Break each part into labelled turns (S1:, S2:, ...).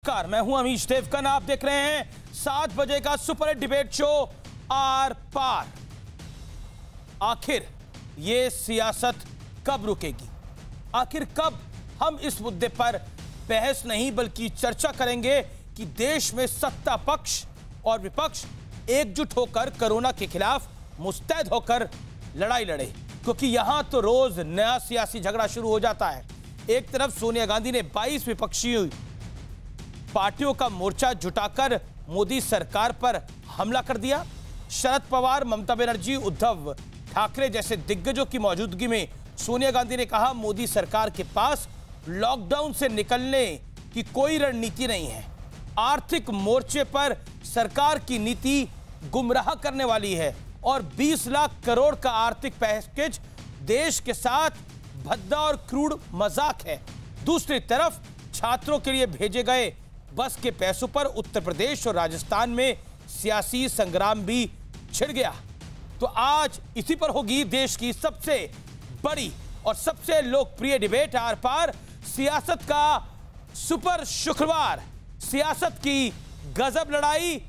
S1: नमस्कार, मैं हूं अमीश देवकन। आप देख रहे हैं 7 बजे का super hit debate show Aar Paar. आखिर ये सियासत कब रुकेगी? आखिर कब हम इस मुद्दे पर बहस नहीं बल्कि चर्चा करेंगे कि देश में सत्ता पक्ष और विपक्ष एकजुट होकर कोरोना के खिलाफ मुस्तैद होकर लड़ाई लड़े, क्योंकि यहां तो रोज नया सियासी झगड़ा शुरू हो जाता है। एक तरफ सोनिया गांधी ने 22 विपक्षी पार्टियों का मोर्चा जुटाकर मोदी सरकार पर हमला कर दिया। शरद पवार, ममता बनर्जी, उद्धव ठाकरे जैसे दिग्गजों की मौजूदगी में सोनिया गांधी ने कहा, मोदी सरकार के पास लॉकडाउन से निकलने की कोई रणनीति नहीं है। आर्थिक मोर्चे पर सरकार की नीति गुमराह करने वाली है और 20 लाख करोड़ का आर्थिक पैकेज देश के साथ भद्दा और क्रूड मजाक है। दूसरी तरफ छात्रों के लिए भेजे गए बस के पैसों पर उत्तर प्रदेश और राजस्थान में सियासी संग्राम भी छिड़ गया। तो आज इसी पर होगी देश की सबसे बड़ी और सबसे लोकप्रिय डिबेट आर पार। सियासत का सुपर शुक्रवार, सियासत की गजब लड़ाई,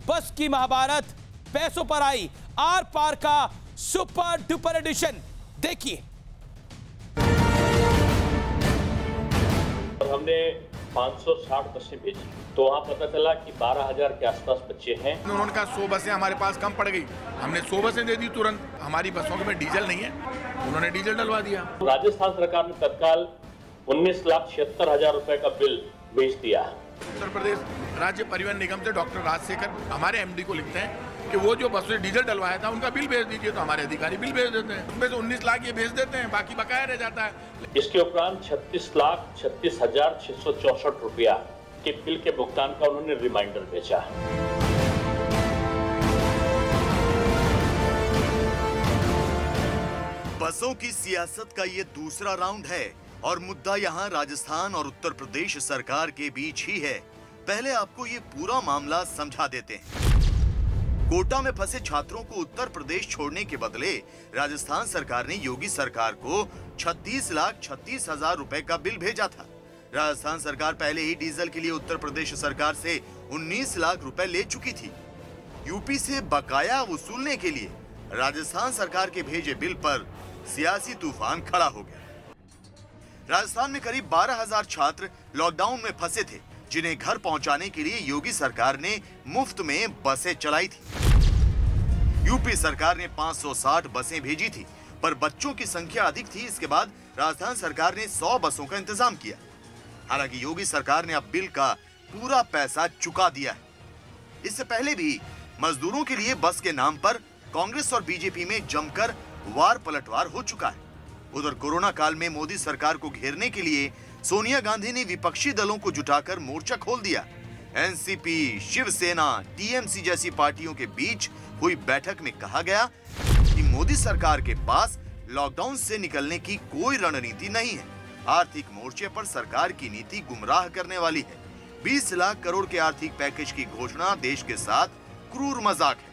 S1: बस की महाभारत पैसों पर आई। आर पार का सुपर डुपर एडिशन देखिए।
S2: हमने 560 बसें भेजी तो वहाँ पता चला कि 12,000 के आसपास बच्चे हैं।
S3: उन्होंने कहा 100 बसें हमारे पास कम पड़ गई, हमने 100 बसें दे दी तुरंत। हमारी बसों में डीजल नहीं है, उन्होंने डीजल डलवा दिया।
S2: राजस्थान सरकार ने तत्काल 19,76,000 रुपए का बिल भेज दिया।
S3: उत्तर प्रदेश राज्य परिवहन निगम से डॉक्टर राजशेखर हमारे एमडी को लिखते हैं कि वो जो बस में डीजल डलवाया था उनका बिल भेज दीजिए, तो हमारे अधिकारी बिल भेज देते हैं। उनमें से 19 लाख ये भेज देते हैं, बाकी बकाया रह जाता है।
S2: इसके उपरांत 36,36,664 रुपया के बिल के भुगतान का उन्होंने रिमाइंडर भेजा।
S4: बसों की सियासत का ये दूसरा राउंड है और मुद्दा यहाँ राजस्थान और उत्तर प्रदेश सरकार के बीच ही है। पहले आपको ये पूरा मामला समझा देते हैं। कोटा में फंसे छात्रों को उत्तर प्रदेश छोड़ने के बदले राजस्थान सरकार ने योगी सरकार को 36,36,000 रुपए का बिल भेजा था। राजस्थान सरकार पहले ही डीजल के लिए उत्तर प्रदेश सरकार से 19 लाख रुपए ले चुकी थी। यूपी से बकाया वसूलने के लिए राजस्थान सरकार के भेजे बिल पर सियासी तूफान खड़ा हो गया। राजस्थान में करीब 12,000 छात्र लॉकडाउन में फंसे थे, जिन्हें घर पहुंचाने के लिए योगी सरकार ने मुफ्त में बसें चलाई थी। यूपी सरकार ने 560 बसें भेजी थी, पर बच्चों की संख्या अधिक थी। इसके बाद राजस्थान सरकार ने 100 बसों का इंतजाम किया। हालांकि योगी सरकार ने अब बिल का पूरा पैसा चुका दिया है। इससे पहले भी मजदूरों के लिए बस के नाम पर कांग्रेस और बीजेपी में जमकर वार पलटवार हो चुका है। उधर कोरोना काल में मोदी सरकार को घेरने के लिए सोनिया गांधी ने विपक्षी दलों को जुटाकर मोर्चा खोल दिया। एनसीपी, शिवसेना, टीएमसी जैसी पार्टियों के बीच हुई बैठक में कहा गया कि मोदी सरकार के पास लॉकडाउन से निकलने की कोई रणनीति नहीं है। आर्थिक मोर्चे पर सरकार की नीति गुमराह करने वाली है। 20 लाख करोड़ के आर्थिक पैकेज की घोषणा देश के साथ क्रूर मजाक है।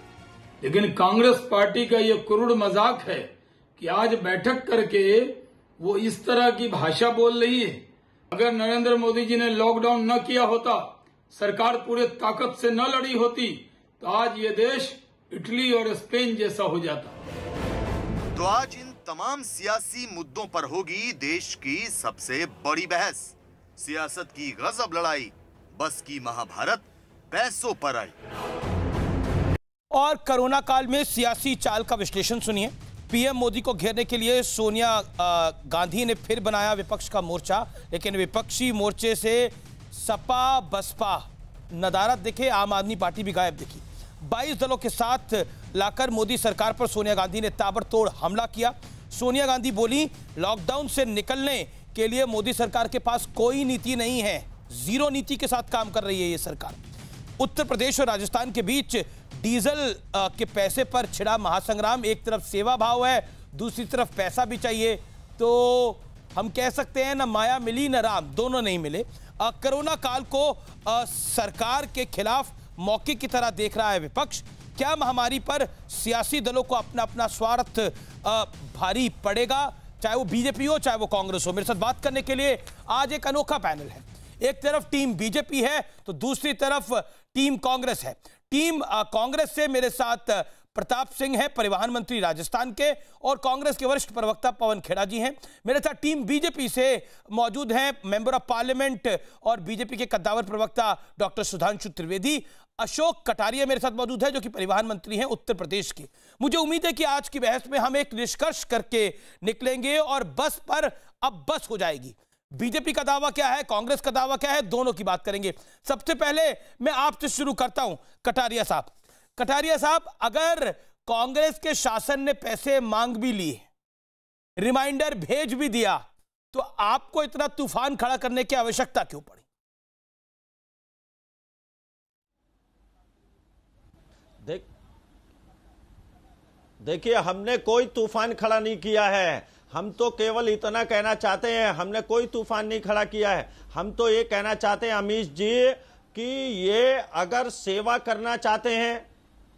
S5: लेकिन कांग्रेस पार्टी का ये क्रूर मजाक है कि आज बैठक करके वो इस तरह की भाषा बोल रही है। अगर नरेंद्र मोदी जी ने लॉकडाउन न किया होता, सरकार पूरे ताकत से न लड़ी होती, तो आज ये देश इटली और स्पेन जैसा हो जाता।
S4: तो आज इन तमाम सियासी मुद्दों पर होगी देश की सबसे बड़ी बहस। सियासत की गजब लड़ाई, बस की महाभारत पैसों पर आई।
S1: और कोरोना काल में सियासी चाल का विश्लेषण सुनिए। पीएम मोदी को घेरने के लिए सोनिया गांधी ने फिर बनाया विपक्ष का मोर्चा, लेकिन विपक्षी मोर्चे से सपा बसपा नदारद दिखे, आम आदमी पार्टी भी गायब दिखी। 22 दलों के साथ लाकर मोदी सरकार पर सोनिया गांधी ने ताबड़तोड़ हमला किया। सोनिया गांधी बोली, लॉकडाउन से निकलने के लिए मोदी सरकार के पास कोई नीति नहीं है, जीरो नीति के साथ काम कर रही है ये सरकार। उत्तर प्रदेश और राजस्थान के बीच डीजल के पैसे पर छिड़ा महासंग्राम। एक तरफ सेवा भाव है, दूसरी तरफ पैसा भी चाहिए। तो हम कह सकते हैं ना माया मिली न राम, दोनों नहीं मिले। कोरोना काल को सरकार के खिलाफ मौके की तरह देख रहा है विपक्ष। क्या महामारी पर सियासी दलों को अपना अपना स्वार्थ भारी पड़ेगा, चाहे वो बीजेपी हो चाहे वो कांग्रेस हो? मेरे साथ बात करने के लिए आज एक अनोखा पैनल है। एक तरफ टीम बीजेपी है तो दूसरी तरफ टीम कांग्रेस है। टीम कांग्रेस से मेरे साथ प्रताप सिंह है, परिवहन मंत्री राजस्थान के, और कांग्रेस के वरिष्ठ प्रवक्ता पवन खेड़ा जी हैं। मेरे साथ टीम बीजेपी से मौजूद हैं मेंबर ऑफ पार्लियामेंट और बीजेपी के कद्दावर प्रवक्ता डॉक्टर सुधांशु त्रिवेदी। अशोक कटारिया मेरे साथ मौजूद है जो कि परिवहन मंत्री हैं उत्तर प्रदेश के। मुझे उम्मीद है कि आज की बहस में हम एक निष्कर्ष करके निकलेंगे और बस पर अब बस हो जाएगी। बीजेपी का दावा क्या है, कांग्रेस का दावा क्या है, दोनों की बात करेंगे। सबसे पहले मैं आपसे शुरू करता हूं कटारिया साहब। कटारिया साहब, अगर कांग्रेस के शासन ने पैसे मांग भी लिए, रिमाइंडर भेज भी दिया, तो आपको इतना तूफान खड़ा करने की आवश्यकता क्यों पड़ी?
S6: देखिए, हमने कोई तूफान खड़ा नहीं किया है। हम तो केवल इतना कहना चाहते हैं, हमने कोई तूफान नहीं खड़ा किया है। हम तो ये कहना चाहते हैं अमीश जी कि ये अगर सेवा करना चाहते हैं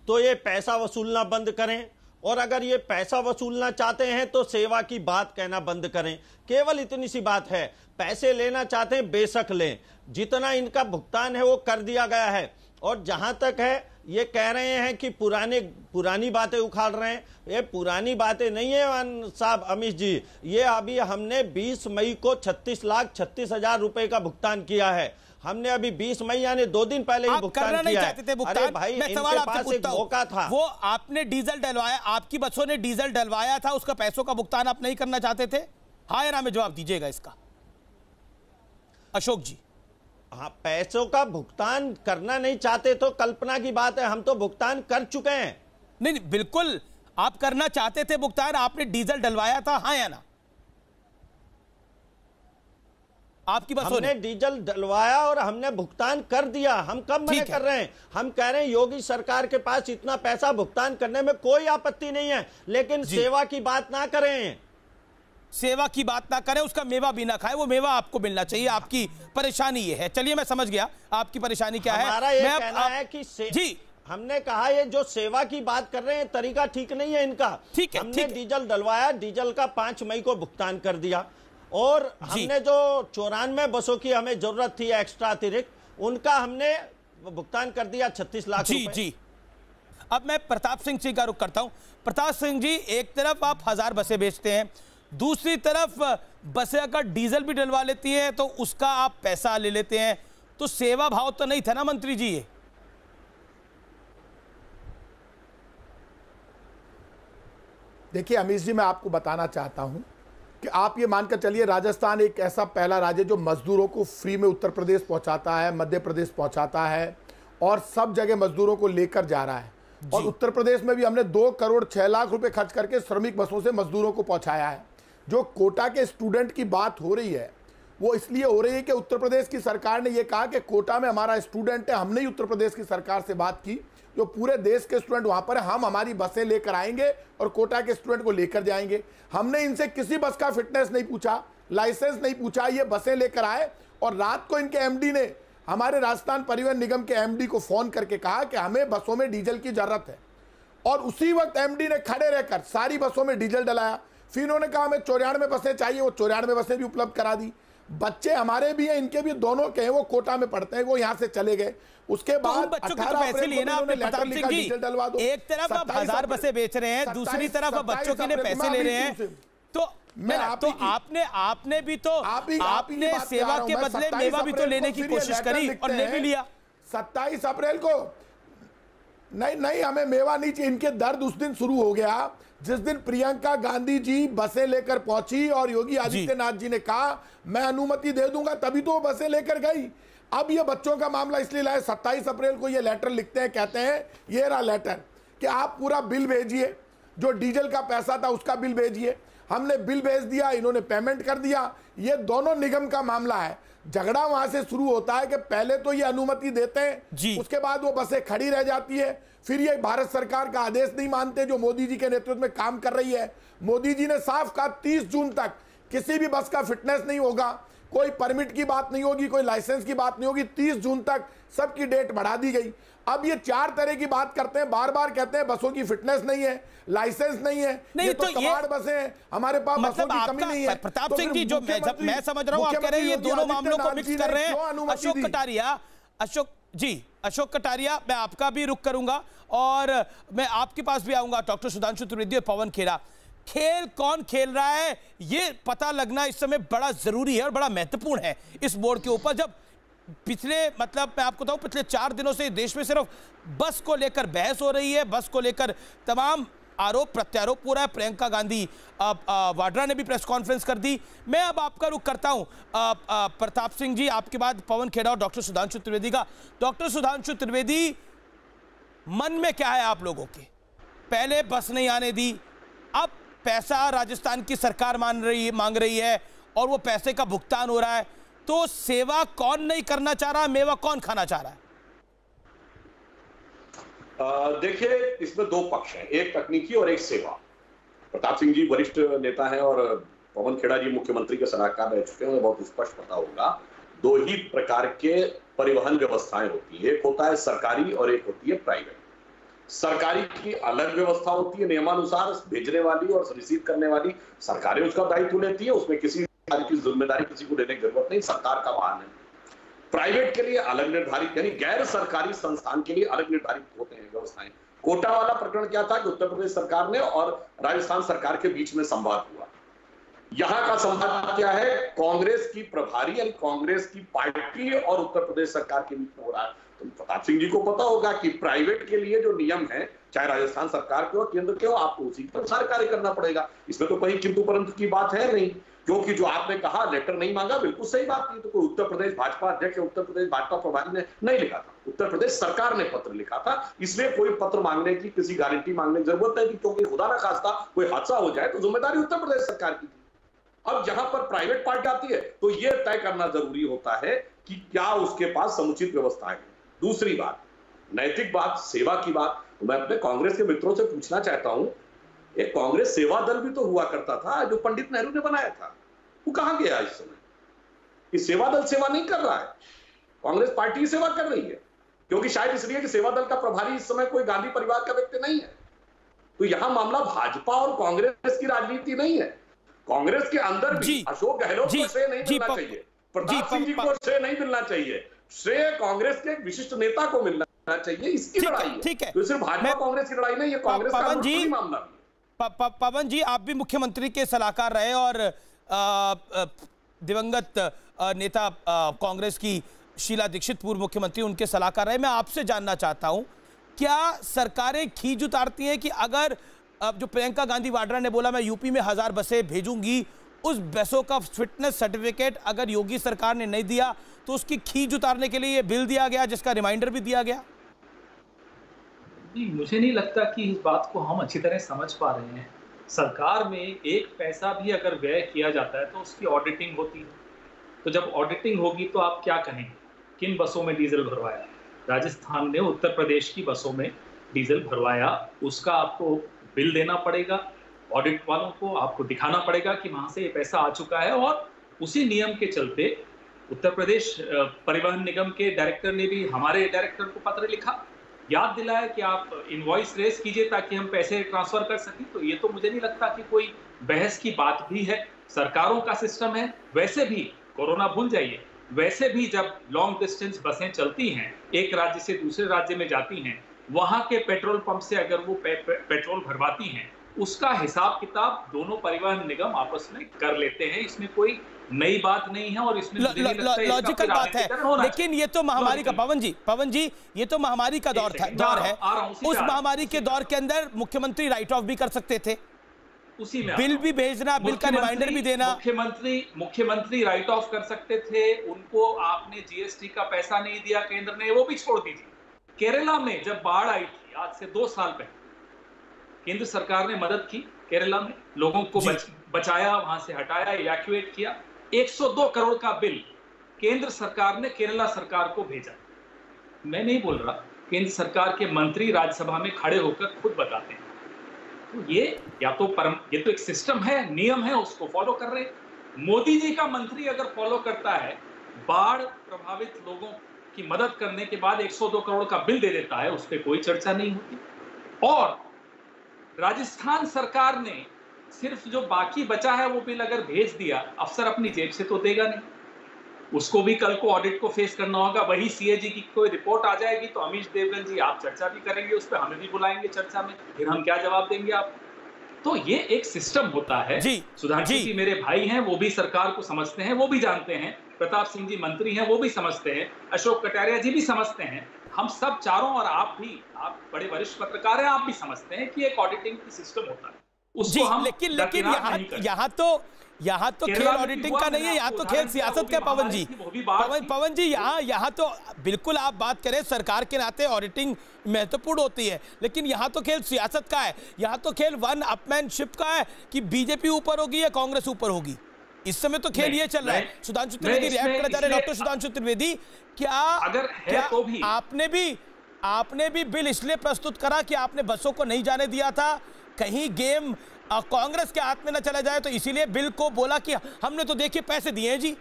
S6: तो ये पैसा वसूलना बंद करें, और अगर ये पैसा वसूलना चाहते हैं तो सेवा की बात कहना बंद करें। केवल इतनी सी बात है। पैसे लेना चाहते हैं बेशक लें, जितना इनका भुगतान है वो कर दिया गया है। और जहां तक है ये कह रहे हैं कि पुरानी बातें उखाड़ रहे हैं, ये पुरानी बातें नहीं है साहब अमीश जी। ये अभी हमने 20 मई को 36,36,000 रुपए का भुगतान किया है। हमने अभी 20 मई यानी 2 दिन पहले ही भुगतान किया है। अरे भाई, इनके पास एक मौका था।
S1: वो आपने डीजल डलवाया, आपकी बसों ने डीजल डलवाया था, उसका पैसों का भुगतान आप नहीं करना चाहते थे? हाँ या ना में जवाब दीजिएगा इसका अशोक जी।
S6: हाँ, पैसों का भुगतान करना नहीं चाहते तो कल्पना की बात है, हम तो भुगतान कर चुके हैं।
S1: नहीं, बिल्कुल आप करना चाहते थे भुगतान, आपने डीजल डलवाया था, हाँ या ना? आपकी बसों ने
S6: डीजल डलवाया और हमने भुगतान कर दिया। हम कब मना कर रहे हैं? हम कह रहे हैं योगी सरकार के पास इतना पैसा भुगतान करने में कोई आपत्ति नहीं है, लेकिन सेवा की बात ना करें।
S1: सेवा की बात ना करें, उसका मेवा भी ना खाए, वो मेवा आपको मिलना चाहिए। आपकी परेशानी ये है। चलिए मैं समझ गया आपकी परेशानी क्या है।
S6: हमारा ये कहना है कि जी हमने कहा ये जो सेवा की बात कर रहे हैं तरीका ठीक नहीं है इनका।
S1: ठीक है,
S6: हमने डीजल डलवाया, डीजल का 5 मई को भुगतान कर दिया, और हमने जो 94 बसों की हमें जरूरत थी एक्स्ट्रा अतिरिक्त, उनका हमने भुगतान कर दिया 36 लाख रुपए।
S1: जी। अब मैं प्रताप सिंह जी का रुख करता हूं। प्रताप सिंह जी, एक तरफ आप 1000 बसें बेचते हैं, दूसरी तरफ बसें अगर डीजल भी डलवा लेती हैं तो उसका आप पैसा ले लेते हैं, तो सेवा भाव तो नहीं था ना मंत्री जी? ये
S7: देखिए अमीश जी, मैं आपको बताना चाहता हूं कि आप ये मानकर चलिए, राजस्थान एक ऐसा पहला राज्य जो मजदूरों को फ्री में उत्तर प्रदेश पहुंचाता है, मध्य प्रदेश पहुंचाता है, और सब जगह मजदूरों को लेकर जा रहा है। और उत्तर प्रदेश में भी हमने 2 करोड़ 6 लाख रुपए खर्च करके श्रमिक बसों से मजदूरों को पहुंचाया है। जो कोटा के स्टूडेंट की बात हो रही है वो इसलिए हो रही है कि उत्तर प्रदेश की सरकार ने ये कहा कि कोटा में हमारा स्टूडेंट है। हमने ही उत्तर प्रदेश की सरकार से बात की, जो पूरे देश के स्टूडेंट वहां पर है, हम हमारी बसें लेकर आएंगे और कोटा के स्टूडेंट को लेकर जाएंगे। हमने इनसे किसी बस का फिटनेस नहीं पूछा, लाइसेंस नहीं पूछा, ये बसें लेकर आए। और रात को इनके एमडी ने हमारे राजस्थान परिवहन निगम के एमडी को फोन करके कहा कि हमें बसों में डीजल की जरूरत है, और उसी वक्त एमडी ने खड़े रहकर सारी बसों में डीजल डलाया। फिर उन्होंने कहा हमें 94 बसें चाहिए, वो 94 बसें भी उपलब्ध करा दी। बच्चे हमारे भी हैं, इनके भी, दोनों के हैं, वो कोटा में पढ़ते हैं, वो यहाँ से चले गए। उसके बाद
S1: 18 पैसे लिए ना आपने प्रताप सिंह जी, एक तरफ आप 1000 बसें बेच रहे हैं, दूसरी तरफ आप बच्चों के लिए पैसे ले रहे हैं, तो आपने भी तो आपने सेवा के बदले मेवा भी तो लेने की कोशिश करी और ले भी लिया।
S7: 27 अप्रैल को नहीं, हमें मेवा नहीं चाहिए। इनके दर्द उस दिन शुरू हो गया जिस दिन प्रियंका गांधी जी बसें लेकर पहुंची और योगी आदित्यनाथ जी ने कहा मैं अनुमति दे दूंगा, तभी तो वो बसें लेकर गई। अब ये बच्चों का मामला इसलिए लाए, 27 अप्रैल को ये लेटर लिखते हैं, कहते हैं ये रहा लेटर कि आप पूरा बिल भेजिए, जो डीजल का पैसा था उसका बिल भेजिए। हमने बिल भेज दिया, इन्होंने पेमेंट कर दिया। ये दोनों निगम का मामला है। झगड़ा वहां से शुरू होता है कि पहले तो ये अनुमति देते हैं, उसके बाद वो बसें खड़ी रह जाती है, फिर ये भारत सरकार का आदेश नहीं मानते जो मोदी जी के नेतृत्व में काम कर रही है। मोदी जी ने साफ कहा 30 जून तक किसी भी बस का फिटनेस नहीं होगा, कोई परमिट की बात नहीं होगी, कोई लाइसेंस की बात नहीं होगी। 30 जून तक सबकी डेट बढ़ा दी गई। अब ये 4 तरह की बात करते हैं, बार बार कहते हैं बसों की फिटनेस नहीं है, लाइसेंस नहीं है,
S1: नहीं
S7: ये तो कबाड़ बसें हैं, हमारे पास बसों की कमी नहीं है।
S1: प्रताप सिंह जी, जो मैं समझ रहा हूं, आप कह रहे हैं ये दोनों मामलों को मिक्स कर रहे हैं। अशोक कटारिया, मैं आपका भी रुख करूंगा और मैं आपके पास भी आऊंगा। डॉक्टर सुधांशु त्रिवेदी और पवन खेड़ा, खेल कौन खेल रहा है ये पता लगना इस समय बड़ा जरूरी है और बड़ा महत्वपूर्ण है इस बोर्ड के ऊपर। जब पिछले मैं आपको बताऊं, पिछले 4 दिनों से देश में सिर्फ बस को लेकर बहस हो रही है, बस को लेकर तमाम आरोप प्रत्यारोप हो रहा है। प्रियंका गांधी वाड्रा ने भी प्रेस कॉन्फ्रेंस कर दी। मैं अब आपका रुख करता हूं प्रताप सिंह जी, आपके बाद पवन खेड़ा और डॉक्टर सुधांशु त्रिवेदी का। डॉक्टर सुधांशु त्रिवेदी, मन में क्या है आप लोगों के? पहले बस नहीं आने दी, अब पैसा राजस्थान की सरकार मांग रही है और वो पैसे का भुगतान हो रहा है, तो सेवा कौन नहीं करना चाह रहा, मेवा कौन खाना चाह रहा है?
S8: देखिए, इसमें 2 पक्ष हैं, एक तकनीकी और एक सेवा। प्रताप सिंह जी वरिष्ठ नेता हैं और पवन खेड़ा जी मुख्यमंत्री के सलाहकार रह चुके हैं, बहुत स्पष्ट पता होगा। 2 ही प्रकार के परिवहन व्यवस्थाएं होती है, एक होता है सरकारी और एक होती है प्राइवेट। सरकारी की अलग व्यवस्था होती है, नियमानुसार भेजने वाली और रिसीव करने वाली सरकारें उसका दायित्व लेती है, उसमें किसी की जिम्मेदारी किसी को देने की जरूरत नहीं, सरकार का वाहन है। प्राइवेट के लिए अलग निर्धारित, यानी गैर सरकारी संस्थान के लिए अलग निर्धारित होते हैं व्यवस्थाएं। कोटा वाला प्रकरण क्या था कि उत्तर प्रदेश सरकार ने और राजस्थान सरकार के बीच में संवाद हुआ। यहां का संवाद क्या है? कांग्रेस की प्रभारी यानी कांग्रेस की पार्टी और उत्तर प्रदेश सरकार के बीच में हो रहा है। तो प्रताप सिंह जी को पता होगा कि प्राइवेट के लिए जो नियम है, चाहे राजस्थान सरकार के हो केंद्र के हो, आपको उसी के अनुसार कार्य करना पड़ेगा। इसमें तो कहीं किंतु परंतु की बात है नहीं, क्योंकि जो आपने कहा लेटर नहीं मांगा, बिल्कुल सही बात नहीं। तो कोई उत्तर प्रदेश भाजपा अध्यक्ष, उत्तर प्रदेश भाजपा प्रभारी ने नहीं लिखा था, उत्तर प्रदेश सरकार ने पत्र लिखा था। इसलिए कोई पत्र मांगने की, किसी गारंटी मांगने की जरूरत नहीं थी, क्योंकि खुदा ना खास्ता कोई हादसा हो जाए तो जिम्मेदारी उत्तर प्रदेश सरकार की थी। अब जहां पर प्राइवेट पार्टी आती है तो यह तय करना जरूरी होता है कि क्या उसके पास समुचित व्यवस्थाएं हैं। दूसरी बात, नैतिक बात, सेवा की बात, तो मैं अपने कांग्रेस के मित्रों से पूछना चाहता हूं, एक कांग्रेस सेवा दल भी तो हुआ करता था जो पंडित नेहरू ने बनाया था, वो कहां गया इस समय? कि सेवा दल सेवा नहीं कर रहा है, कांग्रेस पार्टी की सेवा कर रही है, क्योंकि शायद इसलिए कि सेवा दल का प्रभारी इस समय कोई गांधी परिवार का व्यक्ति नहीं है। तो यहां मामला भाजपा और कांग्रेस की राजनीति नहीं है। कांग्रेस के अंदर भी अशोक गहलोत को श्रेय नहीं मिलना चाहिए, प्रताप सिंह जी को श्रेय नहीं मिलना चाहिए, श्रेय कांग्रेस के एक विशिष्ट नेता को मिलना चाहिए। इसकी लड़ाई है, ठीक है, तो सिर्फ भाजपा कांग्रेस की लड़ाई नहीं है, कांग्रेस का मामला भी।
S1: पवन जी, आप भी मुख्यमंत्री के सलाहकार रहे और दिवंगत नेता कांग्रेस की शीला दीक्षित पूर्व मुख्यमंत्री, उनके सलाहकार रहे। मैं आपसे जानना चाहता हूं, क्या सरकारें खींच उतारती हैं कि अगर जो प्रियंका गांधी वाड्रा ने बोला मैं यूपी में 1000 बसें भेजूंगी, उस बसों का फिटनेस सर्टिफिकेट अगर योगी सरकार ने नहीं दिया तो उसकी खींच उतारने के लिए ये बिल दिया गया, जिसका रिमाइंडर भी दिया गया?
S9: नहीं, मुझे नहीं लगता कि इस बात को हम अच्छी तरह समझ पा रहे हैं। सरकार में एक पैसा भी अगर व्यय किया जाता है तो उसकी ऑडिटिंग होती है। तो जब ऑडिटिंग होगी तो आप क्या कहेंगे, किन बसों में डीजल भरवाया? राजस्थान ने उत्तर प्रदेश की बसों में डीजल भरवाया, उसका आपको बिल देना पड़ेगा, ऑडिट वालों को आपको दिखाना पड़ेगा कि वहां से ये पैसा आ चुका है। और उसी नियम के चलते उत्तर प्रदेश परिवहन निगम के डायरेक्टर ने भी हमारे डायरेक्टर को पत्र लिखा, याद दिलाया कि आप इनवॉइस रेस कीजिए ताकि हम पैसे ट्रांसफर कर सकें। तो ये तो मुझे नहीं लगता कि कोई बहस की बात भी है, सरकारों का सिस्टम है। वैसे भी कोरोना भूल जाइए, वैसे भी जब लॉन्ग डिस्टेंस बसें चलती हैं, एक राज्य से दूसरे राज्य में जाती हैं, वहां के पेट्रोल पंप से अगर वो पेट्रोल भरवाती हैं, उसका हिसाब किताब दोनों परिवहन निगम आपस में कर लेते हैं। इसमें कोई नई बात नहीं है और इसमें
S1: लॉजिकल बात है। लेकिन ये तो महामारी का, पवन जी ये तो महामारी का दौर है। उस महामारी के दौर के अंदर मुख्यमंत्री राइट ऑफ भी कर सकते थे,
S9: उसी में
S1: बिल भी भेजना, बिल का रिमाइंडर भी देना।
S9: मुख्यमंत्री राइट ऑफ कर सकते थे, उनको आपने जीएसटी का पैसा नहीं दिया केंद्र ने, वो भी छोड़ दीजिए। केरला में जब बाढ़ आई थी आज से 2 साल पहले, केंद्र सरकार ने मदद की, केरला में लोगों को बचाया, वहां से हटाया, इवैक्यूएट किया। 102 करोड़ का बिल केंद्र सरकार ने केरला सरकार को भेजा। मैं नहीं बोल रहा, केंद्र सरकार के मंत्री राज्यसभा में खड़े होकर खुद बताते हैं। तो ये या तो ये तो एक सिस्टम है, नियम है, उसको फॉलो कर रहे हैं। मोदी जी का मंत्री अगर फॉलो करता है, बाढ़ प्रभावित लोगों की मदद करने के बाद 102 करोड़ का बिल दे देता है, उस पर कोई चर्चा नहीं होती। और राजस्थान सरकार ने सिर्फ जो बाकी बचा है वो बिल अगर भेज दिया, अफसर अपनी जेब से तो देगा नहीं, उसको भी कल को ऑडिट को फेस करना होगा। वही सीएजी की कोई रिपोर्ट आ जाएगी तो अमीश देवगन जी आप चर्चा भी करेंगे उस पर, हमें भी बुलाएंगे चर्चा में, फिर हम क्या जवाब देंगे आपको? तो ये एक सिस्टम होता है। सुधांशु जी मेरे भाई हैं, वो भी सरकार को समझते हैं, वो भी जानते हैं। प्रताप सिंह जी मंत्री हैं, वो भी समझते हैं। अशोक कटारिया जी भी समझते हैं। हम सब चारों, और आप भी, आप बड़े वरिष्ठ पत्रकार हैं, आप भी समझते हैं कि एक ऑडिटिंग की सिस्टम होता है, उसको हम
S1: लेकिन यहाँ तो खेल ऑडिटिंग का नहीं है, यहाँ तो खेल सियासत का। पवन जी यहाँ तो बिल्कुल आप बात करें, सरकार के नाते ऑडिटिंग महत्वपूर्ण होती है, लेकिन यहाँ तो खेल सियासत का है। यहाँ तो खेल वन अपमैनशिप का है कि बीजेपी ऊपर होगी या कांग्रेस ऊपर होगी। इस समय तो खेल ये चल रहा है। सुधांशु त्रिवेदी रिएक्ट करना चाह रहे हैं। डॉक्टर सुधांशु त्रिवेदी, क्या आपने भी बिल इसलिए प्रस्तुत करा कि आपने बसों को नहीं जाने दिया था, कहीं गेम कांग्रेस के हाथ में न चला जाए, तो इसीलिए बिल को बोला कि हमने तो देखिए पैसे दिए हैं जी,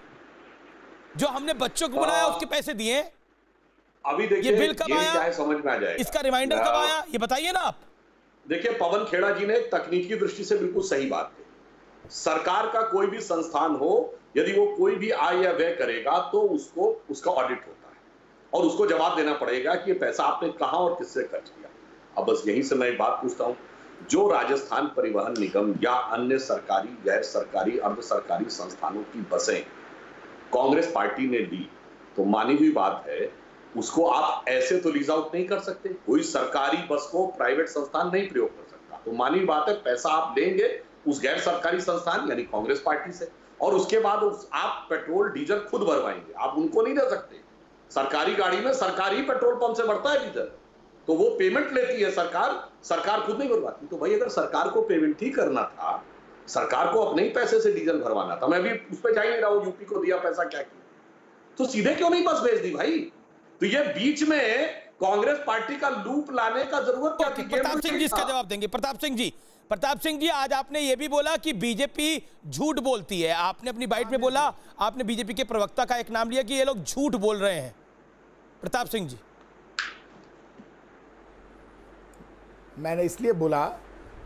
S1: जो हमने बच्चों को बुलाया उसके पैसे दिए।
S8: अभी देखिए
S1: ये बिल कब आया,
S8: समझ में आ जाएगा,
S1: इसका रिमाइंडर कब आया, ये बताइए ना आप।
S8: देखिए पवन खेड़ा जी ने तकनीकी दृष्टि से बिल्कुल सही बात की। सरकार का कोई भी संस्थान हो, यदि वो कोई भी आय या व्यय करेगा तो उसको उसका ऑडिट होता है और उसको जवाब देना पड़ेगा कि ये पैसा आपने कहां और किससे खर्च किया। अब बस यहीं से मैं एक बात पूछता हूं, जो राजस्थान परिवहन निगम या अन्य सरकारी, गैर सरकारी, अर्ध सरकारी संस्थानों की बसें कांग्रेस पार्टी ने ली, तो मानी हुई बात है, उसको आप ऐसे तो लीज आउट नहीं कर सकते। कोई सरकारी बस को प्राइवेट संस्थान नहीं प्रयोग कर सकता। तो मानी हुई बात है, पैसा आप लेंगे उस गैर सरकारी संस्थान यानी कांग्रेस पार्टी से, और उसके बाद आप पेट्रोल डीजल खुद भरवाएंगे, आप उनको नहीं दे सकते। सरकारी गाड़ी में सरकारी पेट्रोल पंप से भरता है डीजल, तो वो पेमेंट लेती है सरकार खुद नहीं भरवाती। तो भाई अगर सरकार को पेमेंट ही करना था, सरकार को अपने ही पैसे से डीजल भरवाना था, मैं भी उस पर जा ही नहीं रहा हूं यूपी को दिया पैसा क्या किया, तो सीधे क्यों नहीं बस भेज दी भाई? तो ये बीच में कांग्रेस पार्टी का लूप लाने का जरूरत क्या थी?
S1: प्रताप सिंह जी इसका जवाब देंगे। प्रताप सिंह जी आज आपने ये भी बोला कि बीजेपी झूठ बोलती है, आपने अपनी बाइट में बोला, आपने बीजेपी के प्रवक्ता का एक नाम लिया कि ये लोग झूठ बोल रहे हैं। प्रताप सिंह जी,
S7: मैंने इसलिए बोला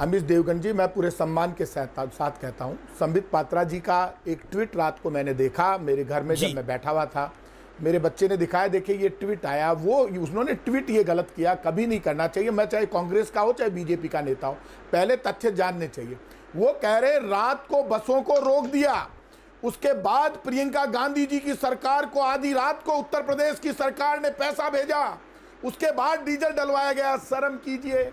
S7: अमीश देवगन जी, मैं पूरे सम्मान के साथ कहता हूं, संबित पात्रा जी का एक ट्वीट रात को मैंने देखा मेरे घर में, जब मैं बैठा हुआ था, मेरे बच्चे ने दिखाया, देखिए ये ट्वीट आया, उन्होंने ट्वीट ये गलत किया, कभी नहीं करना चाहिए। मैं चाहे कांग्रेस का हो चाहे बीजेपी का नेता हो, पहले तथ्य जानने चाहिए। वो कह रहे रात को बसों को रोक दिया, उसके बाद प्रियंका गांधी जी की सरकार को आधी रात को उत्तर प्रदेश की सरकार ने पैसा भेजा, उसके बाद डीजल डलवाया गया। शर्म कीजिए,